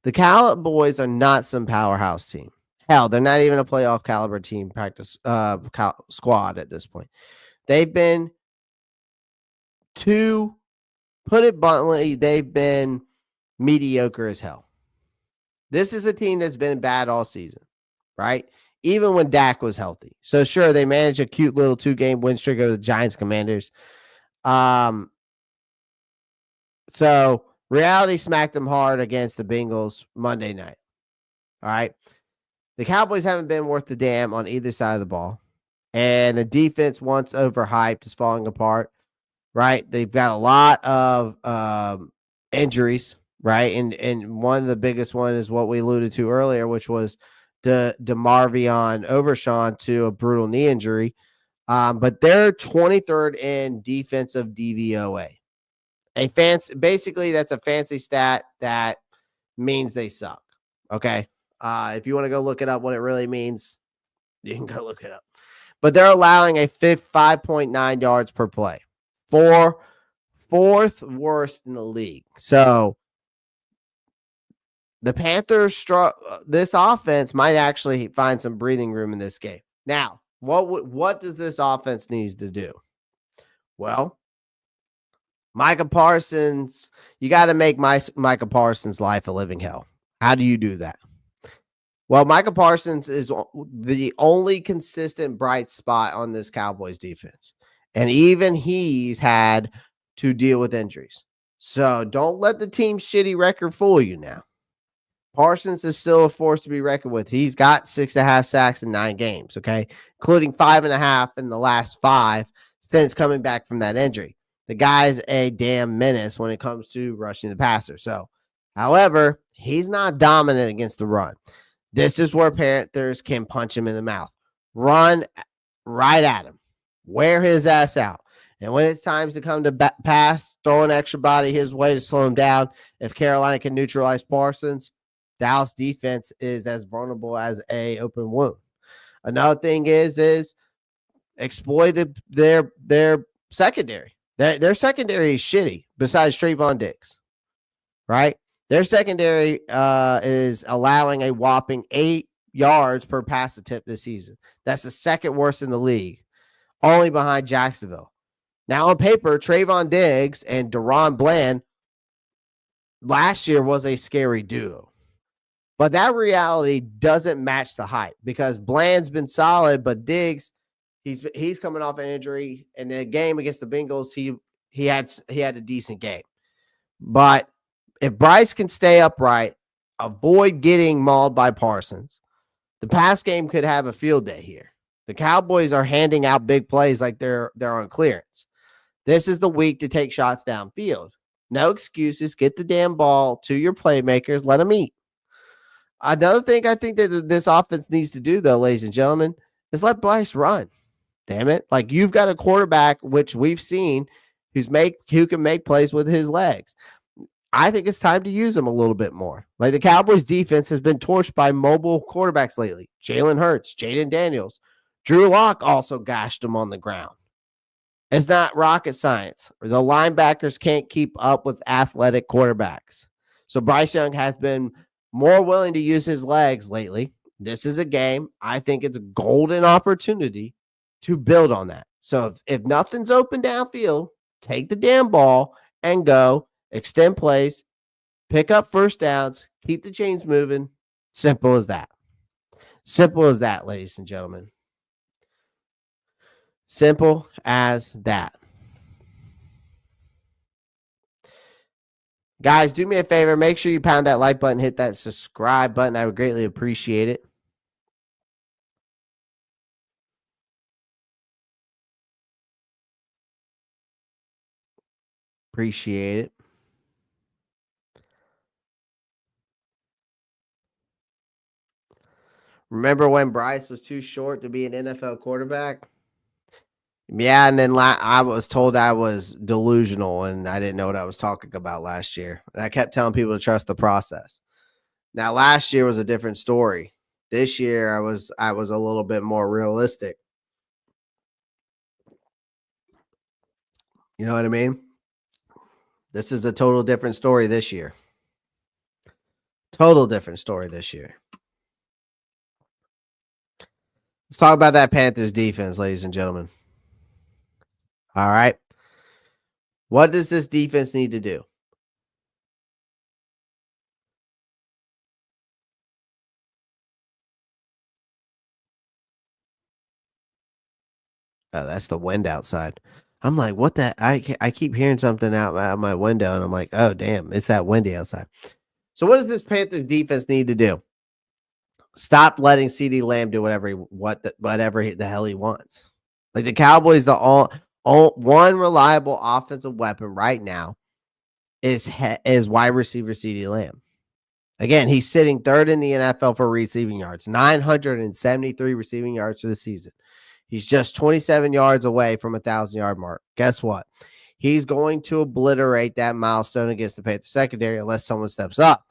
The Cowboys are not some powerhouse team. Hell, they're not even a playoff caliber team practice squad at this point. They've been to put it bluntly, they've been mediocre as hell. This is a team that's been bad all season, right? Even when Dak was healthy. So sure, they managed a cute little 2-game win streak over the Giants Commanders. So reality smacked them hard against the Bengals Monday night. All right. The Cowboys haven't been worth the damn on either side of the ball. And the defense, once overhyped, is falling apart. Right. They've got a lot of injuries. Right. And one of the biggest one is what we alluded to earlier, which was DeMarvion Overshawn to a brutal knee injury. But they're 23rd in defensive DVOA. Basically, that's a fancy stat that means they suck. Okay. If you want to go look it up, what it really means, you can go look it up. But they're allowing a 5.9 yards per play, fourth worst in the league. So the Panthers, this offense might actually find some breathing room in this game. Now, what does this offense need to do? Well, Micah Parsons, you got to make Micah Parsons' life a living hell. How do you do that? Well, Micah Parsons is the only consistent bright spot on this Cowboys defense. And even he's had to deal with injuries. So don't let the team's shitty record fool you now. Parsons is still a force to be reckoned with. He's got 6.5 sacks in 9 games, okay, including 5.5 in the last 5 since coming back from that injury. The guy's a damn menace when it comes to rushing the passer. So, however, he's not dominant against the run. This is where Panthers can punch him in the mouth. Run right at him. Wear his ass out. And when it's time to come to pass, throw an extra body his way to slow him down. If Carolina can neutralize Parsons, Dallas defense is as vulnerable as a open wound. Another thing is exploit their secondary. Their secondary is shitty besides Trayvon Diggs, right? Their secondary is allowing a whopping 8 yards per pass attempt this season. That's the second worst in the league, only behind Jacksonville. Now, on paper, Trayvon Diggs and Deron Bland last year was a scary duo. But that reality doesn't match the hype because Bland's been solid, but Diggs, he's coming off an injury. In the game against the Bengals, he had a decent game. But if Bryce can stay upright, avoid getting mauled by Parsons, the pass game could have a field day here. The Cowboys are handing out big plays like they're on clearance. This is the week to take shots downfield. No excuses. Get the damn ball to your playmakers. Let them eat. Another thing I think that this offense needs to do, though, ladies and gentlemen, is let Bryce run. Damn it. Like, you've got a quarterback, which we've seen, who can make plays with his legs. I think it's time to use him a little bit more. Like, the Cowboys defense has been torched by mobile quarterbacks lately. Jalen Hurts, Jaden Daniels. Drew Lock also gashed him on the ground. It's not rocket science. The linebackers can't keep up with athletic quarterbacks. So Bryce Young has been more willing to use his legs lately. This is a game. I think it's a golden opportunity to build on that. So if nothing's open downfield, take the damn ball and go, extend plays, pick up first downs, keep the chains moving. Simple as that. Simple as that, ladies and gentlemen. Simple as that. Guys, do me a favor. Make sure you pound that like button, hit that subscribe button. I would greatly appreciate it. Appreciate it. Remember when Bryce was too short to be an NFL quarterback? Yeah, and then I was told I was delusional and I didn't know what I was talking about last year. And I kept telling people to trust the process. Now, last year was a different story. This year, I was a little bit more realistic. You know what I mean? This is a total different story this year. Total different story this year. Let's talk about that Panthers defense, ladies and gentlemen. All right. What does this defense need to do? Oh, that's the wind outside. I'm like, what the? I keep hearing something out my window, and I'm like, oh, damn, it's that windy outside. So, what does this Panthers defense need to do? Stop letting CeeDee Lamb do whatever the hell he wants. Like the Cowboys, the all one reliable offensive weapon right now is wide receiver CeeDee Lamb. Again, he's sitting third in the NFL for receiving yards, 973 receiving yards for the season. He's just 27 yards away from 1,000-yard mark. Guess what? He's going to obliterate that milestone against the Panthers secondary unless someone steps up,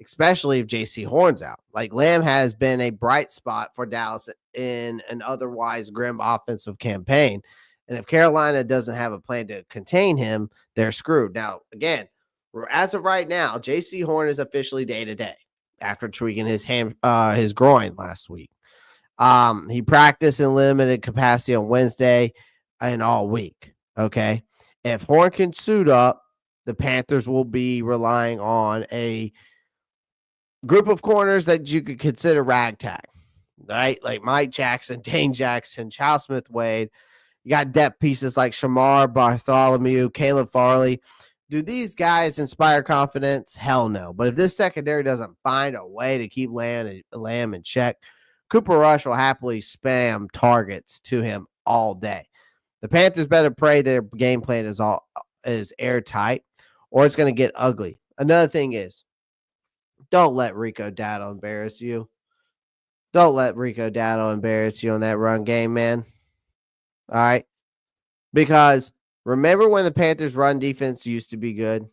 especially if J.C. Horn's out. Like Lamb has been a bright spot for Dallas in an otherwise grim offensive campaign. And if Carolina doesn't have a plan to contain him, they're screwed. Now, again, as of right now, J.C. Horn is officially day-to-day after tweaking his groin last week. He practiced in limited capacity on Wednesday and all week. Okay. If Horn can suit up, the Panthers will be relying on a group of corners that you could consider ragtag, right? Like Mike Jackson, Dane Jackson, Charles Smith Wade. You got depth pieces like Shamar Bartholomew, Caleb Farley. Do these guys inspire confidence? Hell no. But if this secondary doesn't find a way to keep Lamb in check, Cooper Rush will happily spam targets to him all day. The Panthers better pray their game plan is airtight, or it's going to get ugly. Another thing is, don't let Rico Dowdle embarrass you. Don't let Rico Dowdle embarrass you on that run game, man. All right? Because remember when the Panthers' run defense used to be good?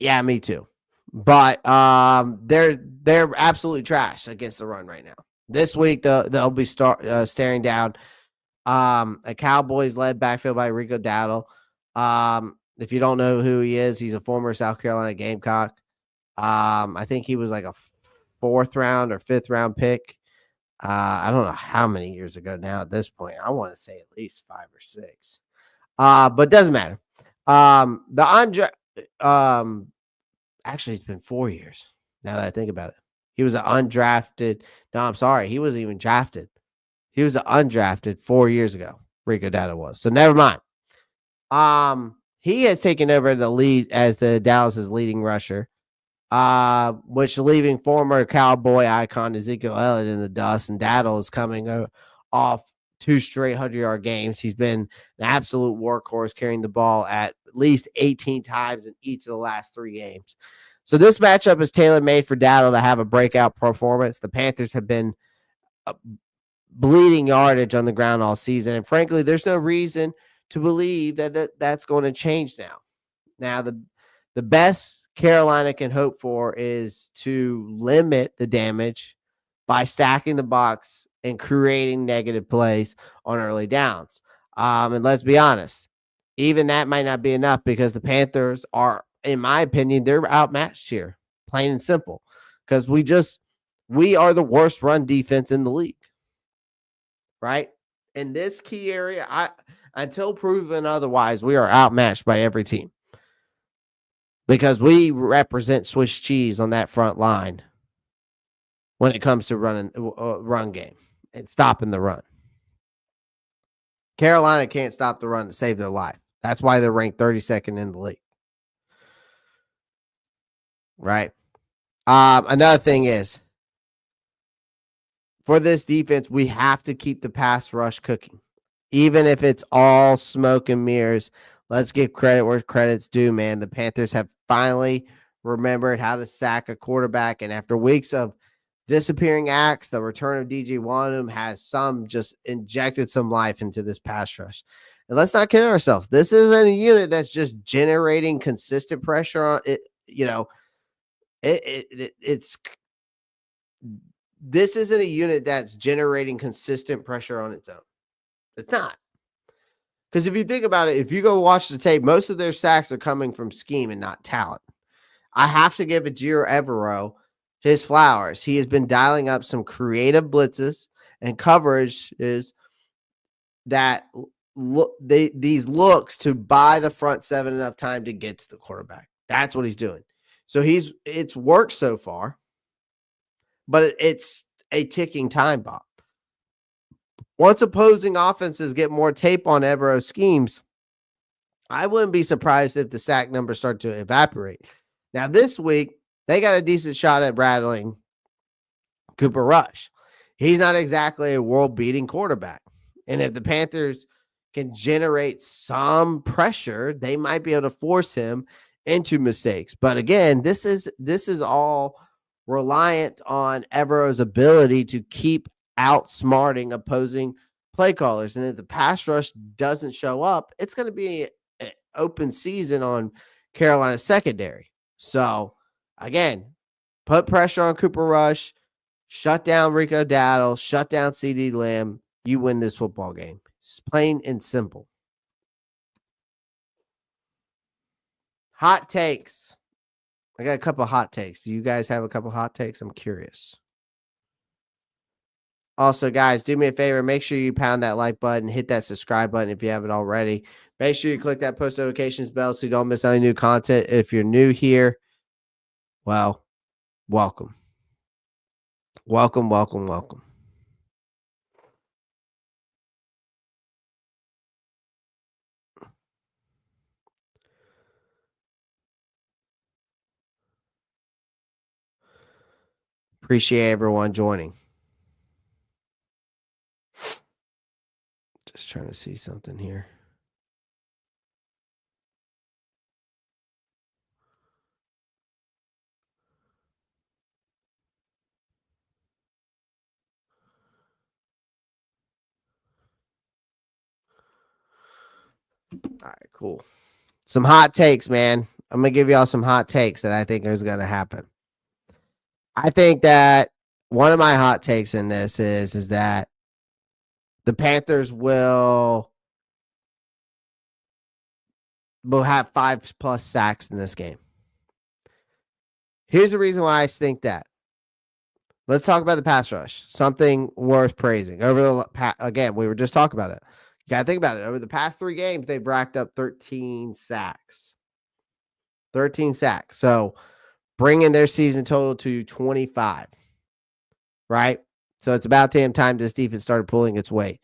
Yeah, me too. But they're absolutely trash against the run right now. This week they'll be staring down a Cowboys-led backfield by Rico Dowdle. If you don't know who he is, he's a former South Carolina Gamecock. I think he was like a 4th round or 5th round pick. I don't know how many years ago now at this point. I want to say at least 5 or 6. But doesn't matter. Actually, it's been 4 years now that I think about it. He was an undrafted. No, I'm sorry. He wasn't even drafted. He was an undrafted 4 years ago. Rico Dowdle was. So never mind. He has taken over the lead as the Dallas's leading rusher, which leaving former Cowboy icon Ezekiel Elliott in the dust. And Dowdle is coming off 2 straight 100-yard games. He's been an absolute workhorse, carrying the ball at least 18 times in each of the last 3 games. So this matchup is tailor-made for Dowdle to have a breakout performance. The Panthers have been bleeding yardage on the ground all season, and frankly, there's no reason to believe that's going to change now. Now, the best Carolina can hope for is to limit the damage by stacking the box and creating negative plays on early downs. And let's be honest, even that might not be enough because the Panthers are, in my opinion, they're outmatched here, plain and simple, because we are the worst run defense in the league, right? In this key area, until proven otherwise, we are outmatched by every team because we represent Swiss cheese on that front line when it comes to run game and stopping the run. Carolina can't stop the run to save their life. That's why they're ranked 32nd in the league. Right? Another thing is, for this defense, we have to keep the pass rush cooking. Even if it's all smoke and mirrors, let's give credit where credit's due, man. The Panthers have finally remembered how to sack a quarterback, and after weeks of disappearing acts, the return of DJ Wanham has just injected some life into this pass rush. And let's not kid ourselves. This isn't a unit that's just generating consistent pressure on it. This isn't a unit that's generating consistent pressure on its own. It's not. Because if you think about it, if you go watch the tape, most of their sacks are coming from scheme and not talent. I have to give Ejiro Evero his flowers. He has been dialing up some creative blitzes and coverages that these looks to buy the front seven enough time to get to the quarterback. That's what he's doing. So it's worked so far, but it's a ticking time bomb. Once opposing offenses get more tape on Evero's schemes, I wouldn't be surprised if the sack numbers start to evaporate. Now, this week, they got a decent shot at rattling Cooper Rush. He's not exactly a world-beating quarterback. And if the Panthers can generate some pressure, they might be able to force him into mistakes. But again, this is all reliant on Evero's ability to keep outsmarting opposing play callers. And if the pass rush doesn't show up, it's going to be an open season on Carolina's secondary. So, again, put pressure on Cooper Rush, shut down Rico Dowdle, shut down CD Lamb. You win this football game. It's plain and simple. Hot takes. I got a couple hot takes. Do you guys have a couple hot takes? I'm curious. Also, guys, do me a favor. Make sure you pound that like button. Hit that subscribe button if you haven't already. Make sure you click that post notifications bell so you don't miss any new content. If you're new here, well, welcome. Welcome, welcome, welcome. Appreciate everyone joining. Just trying to see something here. All right, cool. Some hot takes, man. I'm going to give y'all some hot takes that I think is going to happen. I think that one of my hot takes in this is that the Panthers will have 5+ sacks in this game. Here's the reason why I think that. Let's talk about the pass rush. Something worth praising. Again, we were just talking about it. You got to think about it. Over the past 3 games, they've racked up 13 sacks. 13 sacks. So bringing their season total to 25. Right? So it's about damn time this defense started pulling its weight.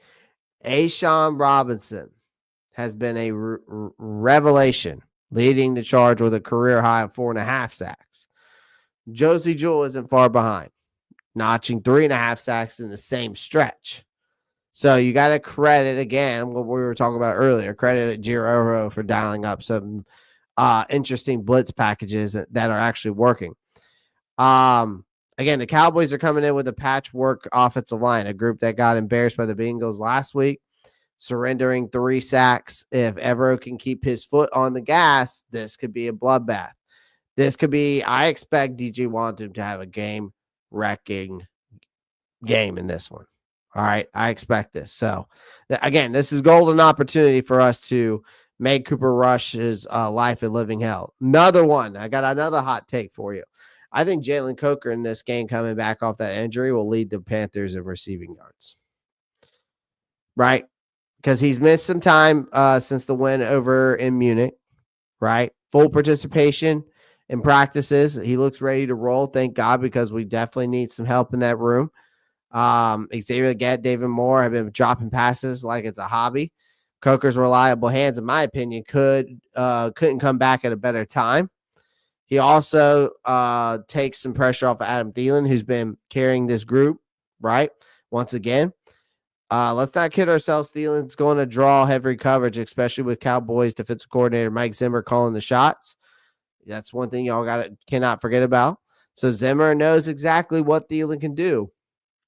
A'Shawn Robinson has been a revelation, leading the charge with a career high of 4.5 sacks. Josie Jewell isn't far behind, notching 3.5 sacks in the same stretch. So you got to credit, again, what we were talking about earlier, credit Ejiro for dialing up some interesting blitz packages that are actually working. Again, the Cowboys are coming in with a patchwork offensive line, a group that got embarrassed by the Bengals last week, surrendering 3 sacks. If Evero can keep his foot on the gas, this could be a bloodbath. I expect DJ Wantum to have a game-wrecking game in this one. All right, I expect this. So, again, this is golden opportunity for us to make Cooper Rush's life a living hell. Another one. I got another hot take for you. I think Jalen Coker in this game coming back off that injury will lead the Panthers in receiving yards. Right? Because he's missed some time since the win over in Munich. Right? Full participation in practices. He looks ready to roll. Thank God, because we definitely need some help in that room. Xavier Leggett, David Moore have been dropping passes like it's a hobby. Coker's reliable hands, in my opinion, couldn't come back at a better time. He also takes some pressure off of Adam Thielen, who's been carrying this group, right? Once again, let's not kid ourselves. Thielen's going to draw heavy coverage, especially with Cowboys defensive coordinator Mike Zimmer calling the shots. That's one thing y'all cannot forget about. So Zimmer knows exactly what Thielen can do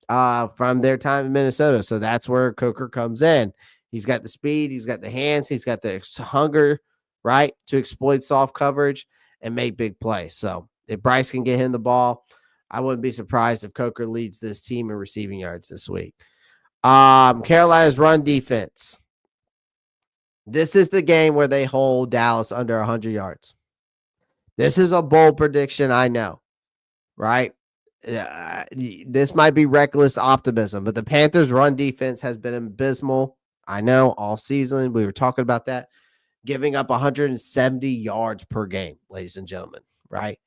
from their time in Minnesota. So that's where Coker comes in. He's got the speed, he's got the hands, he's got the hunger, right, to exploit soft coverage and make big plays. So if Bryce can get him the ball, I wouldn't be surprised if Coker leads this team in receiving yards this week. Carolina's run defense. This is the game where they hold Dallas under 100 yards. This is a bold prediction, I know, right? This might be reckless optimism, but the Panthers' run defense has been abysmal. I know all season. We were talking about that. Giving up 170 yards per game, ladies and gentlemen, right?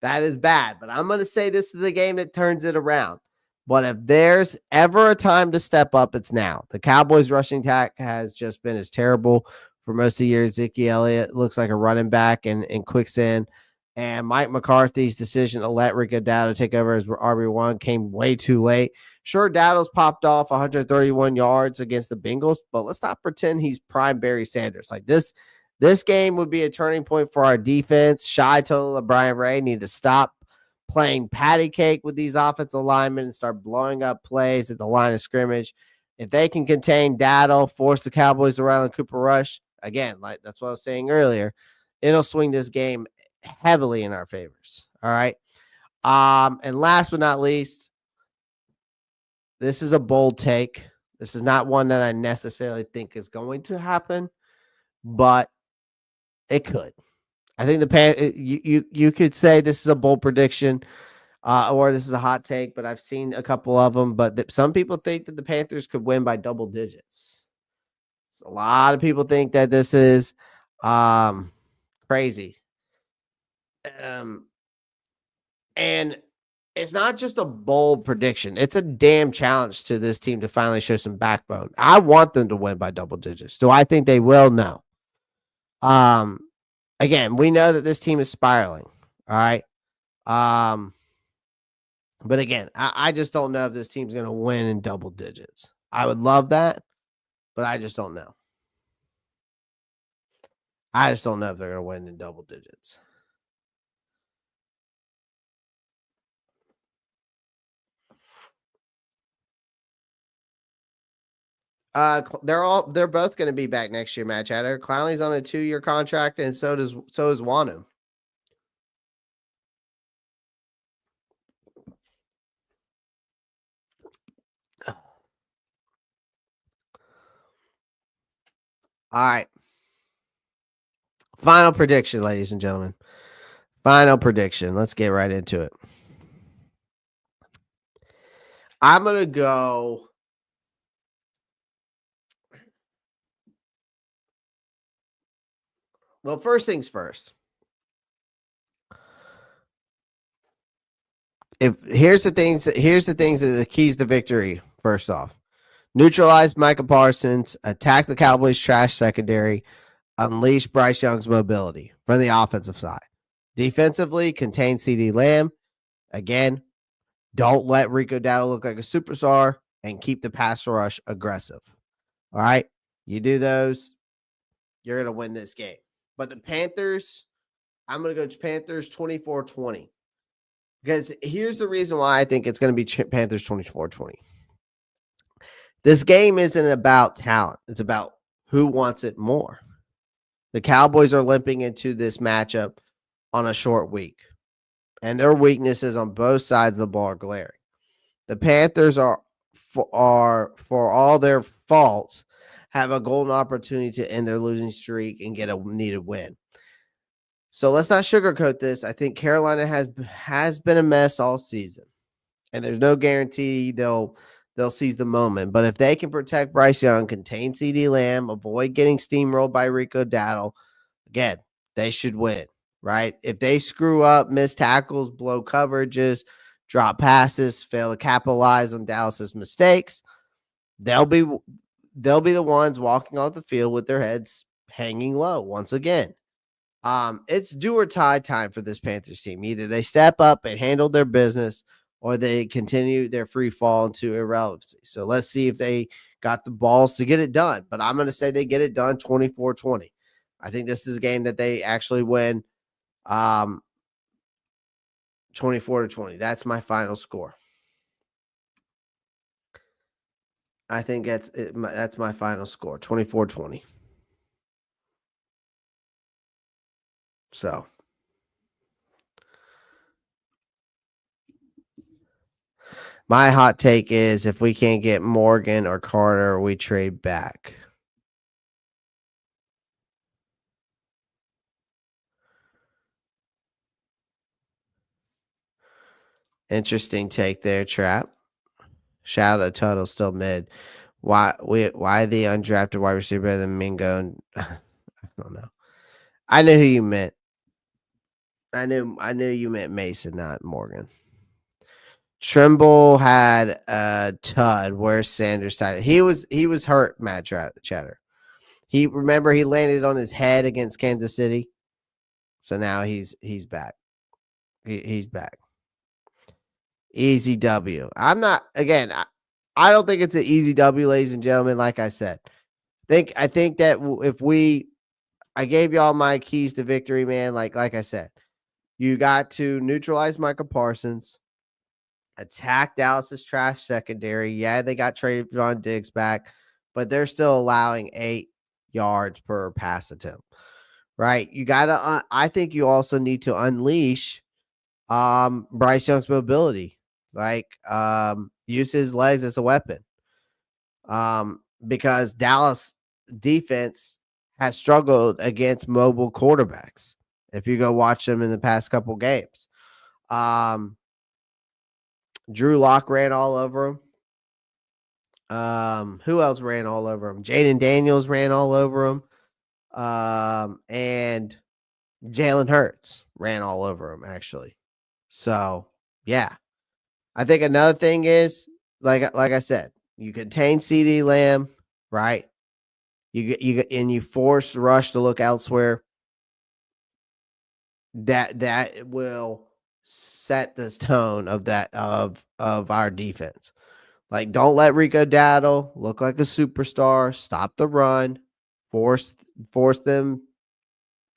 That is bad, but I'm going to say this is the game that turns it around. But if there's ever a time to step up, it's now. The Cowboys' rushing attack has just been as terrible for most of the year. Ezekiel Elliott looks like a running back in quicksand. And Mike McCarthy's decision to let Rico Dowdle take over as RB1 came way too late. Sure, Dowdle's popped off 131 yards against the Bengals, but let's not pretend he's prime Barry Sanders. Like this game would be a turning point for our defense. Shy told Brian Ray need to stop playing patty cake with these offensive linemen and start blowing up plays at the line of scrimmage. If they can contain Dowdle, force the Cowboys around the Cooper Rush, again, like that's what I was saying earlier, it'll swing this game heavily in our favors. All right. And last but not least, this is a bold take. This is not one that I necessarily think is going to happen, but it could. I think you could say this is a bold prediction, or this is a hot take, but I've seen a couple of them. But some people think that the Panthers could win by double digits. So a lot of people think that this is crazy. And it's not just a bold prediction. It's a damn challenge to this team to finally show some backbone. I want them to win by double digits. Do I think they will? No. Again, we know that this team is spiraling. All right. But again, I just don't know if this team's going to win in double digits. I would love that, but I just don't know. I just don't know if they're going to win in double digits. They're both going to be back next year, Matt Chatter. Clowney's on a 2-year contract, and so is Wanu. All right. Final prediction, ladies and gentlemen. Final prediction. Let's get right into it. I'm going to go. Well, first things first. Here's the things that are the keys to victory. First off, neutralize Micah Parsons, attack the Cowboys' trash secondary, unleash Bryce Young's mobility from the offensive side. Defensively, contain CeeDee Lamb. Again, don't let Rico Dowdle look like a superstar and keep the pass rush aggressive. All right. You do those, you're going to win this game. But the Panthers, I'm going to go Panthers 24-20. Because here's the reason why I think it's going to be Panthers 24-20. This game isn't about talent. It's about who wants it more. The Cowboys are limping into this matchup on a short week, and their weaknesses on both sides of the ball are glaring. The Panthers are for all their faults, have a golden opportunity to end their losing streak and get a needed win. So let's not sugarcoat this. I think Carolina has been a mess all season, and there's no guarantee they'll seize the moment. But if they can protect Bryce Young, contain CeeDee Lamb, avoid getting steamrolled by Rico Dowdle, again, they should win, right? If they screw up, miss tackles, blow coverages, drop passes, fail to capitalize on Dallas's mistakes, they'll be the ones walking off the field with their heads hanging low once again. It's do or die time for this Panthers team. Either they step up and handle their business, or they continue their free fall into irrelevancy. So let's see if they got the balls to get it done. But I'm going to say they get it done 24-20. I think this is a game that they actually win 24-20. That's my final score. I think that's my final score, 24-20. So My hot take is if we can't get Morgan or Carter, we trade back. Interesting take there, Trap. Shout out to Tuttle, still mid. Why the undrafted wide receiver better than Mingo? And I don't know. I knew who you meant. I knew you meant Mason, not Morgan. Trimble had a tud. Where's Sanders tied? He was hurt, Matt Chatter. He landed on his head against Kansas City. So now he's back. He's back. Easy W. I'm not again. I don't think it's an easy W, ladies and gentlemen. Like I said, I think that I gave y'all my keys to victory, man. Like I said, you got to neutralize Michael Parsons, attack Dallas's trash secondary. Yeah, they got Trayvon Diggs back, but they're still allowing 8 yards per pass attempt. Right? You got to. I think you also need to unleash Bryce Young's mobility. Like use his legs as a weapon. Because Dallas defense has struggled against mobile quarterbacks. If you go watch them in the past couple games. Drew Lock ran all over him. Who else ran all over him? Jaden Daniels ran all over him. And Jalen Hurts ran all over him, actually. So, yeah. I think another thing is, like I said, you contain CeeDee Lamb, right? You force Rush to look elsewhere. That will set the tone of our defense. Like, don't let Rico Dowdle look like a superstar. Stop the run. Force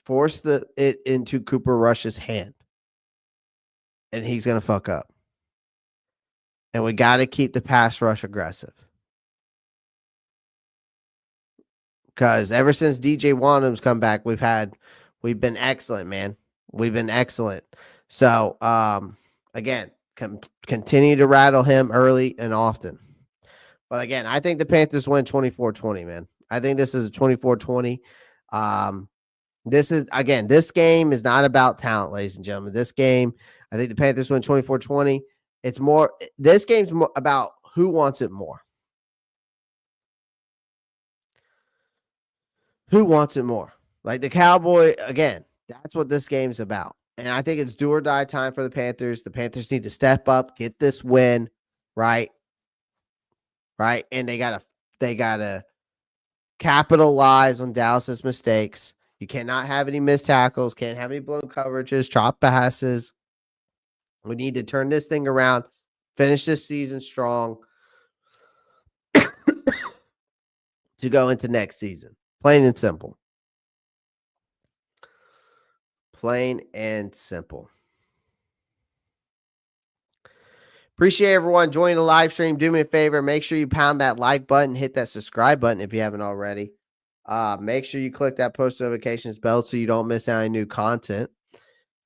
it into Cooper Rush's hand, and he's gonna fuck up. And we got to keep the pass rush aggressive. Because ever since DJ Wanham's come back, we've been excellent, man. We've been excellent. So, again, continue to rattle him early and often. But again, I think the Panthers win 24-20, man. I think this is a 24-20. This game is not about talent, ladies and gentlemen. This game, I think the Panthers win 24-20. This game's more about who wants it more. Who wants it more? Like the Cowboy, again, that's what this game's about. And I think it's do or die time for the Panthers. The Panthers need to step up, get this win, right? Right? And they gotta capitalize on Dallas's mistakes. You cannot have any missed tackles, can't have any blown coverages, drop passes. We need to turn this thing around, finish this season strong to go into next season. Plain and simple. Plain and simple. Appreciate everyone joining the live stream. Do me a favor. Make sure you pound that like button. Hit that subscribe button if you haven't already. Make sure you click that post notifications bell so you don't miss out on new content.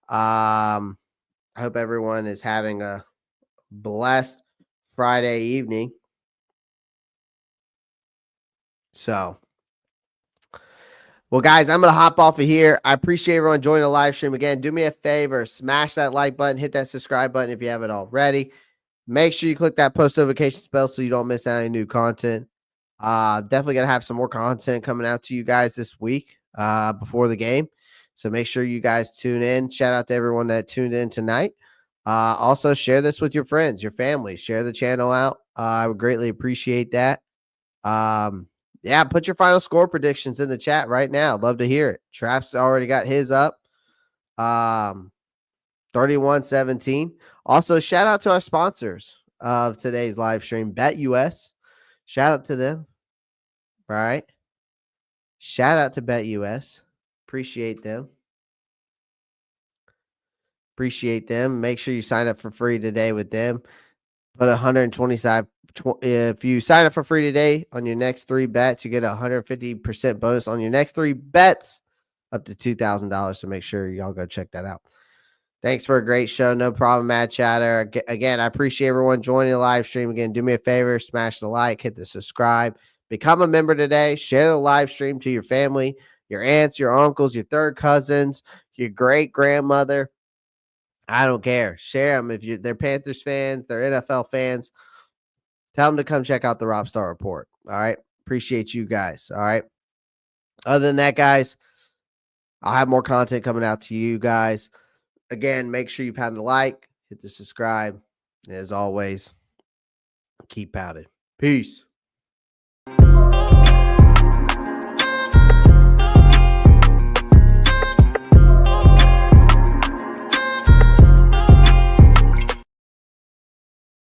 I hope everyone is having a blessed Friday evening. So, well, guys, I'm going to hop off of here. I appreciate everyone joining the live stream. Again, do me a favor. Smash that like button. Hit that subscribe button if you haven't already. Make sure you click that post notifications bell so you don't miss out on any new content. Definitely going to have some more content coming out to you guys this week before the game. So make sure you guys tune in. Shout out to everyone that tuned in tonight. Also, share this with your friends, your family. Share the channel out. I would greatly appreciate that. Yeah, put your final score predictions in the chat right now. Love to hear it. Trap's already got his up. 31-17. Also, shout out to our sponsors of today's live stream, BetUS. Shout out to them. All right. Shout out to BetUS. Appreciate them. Make sure you sign up for free today with them. Put 125. If you sign up for free today on your next 3 bets, you get a 150% bonus on your next 3 bets up to $2,000. So make sure y'all go check that out. Thanks for a great show. No problem, Matt Chatter. Again, I appreciate everyone joining the live stream. Again, do me a favor, smash the like, hit the subscribe, become a member today, share the live stream to your family, your aunts, your uncles, your third cousins, your great grandmother. I don't care. Share them if they're Panthers fans, they're NFL fans. Tell them to come check out the Ropp Star Report. All right. Appreciate you guys. All right. Other than that, guys, I'll have more content coming out to you guys. Again, make sure you pound the like, hit the subscribe. And as always, keep pounding. Peace.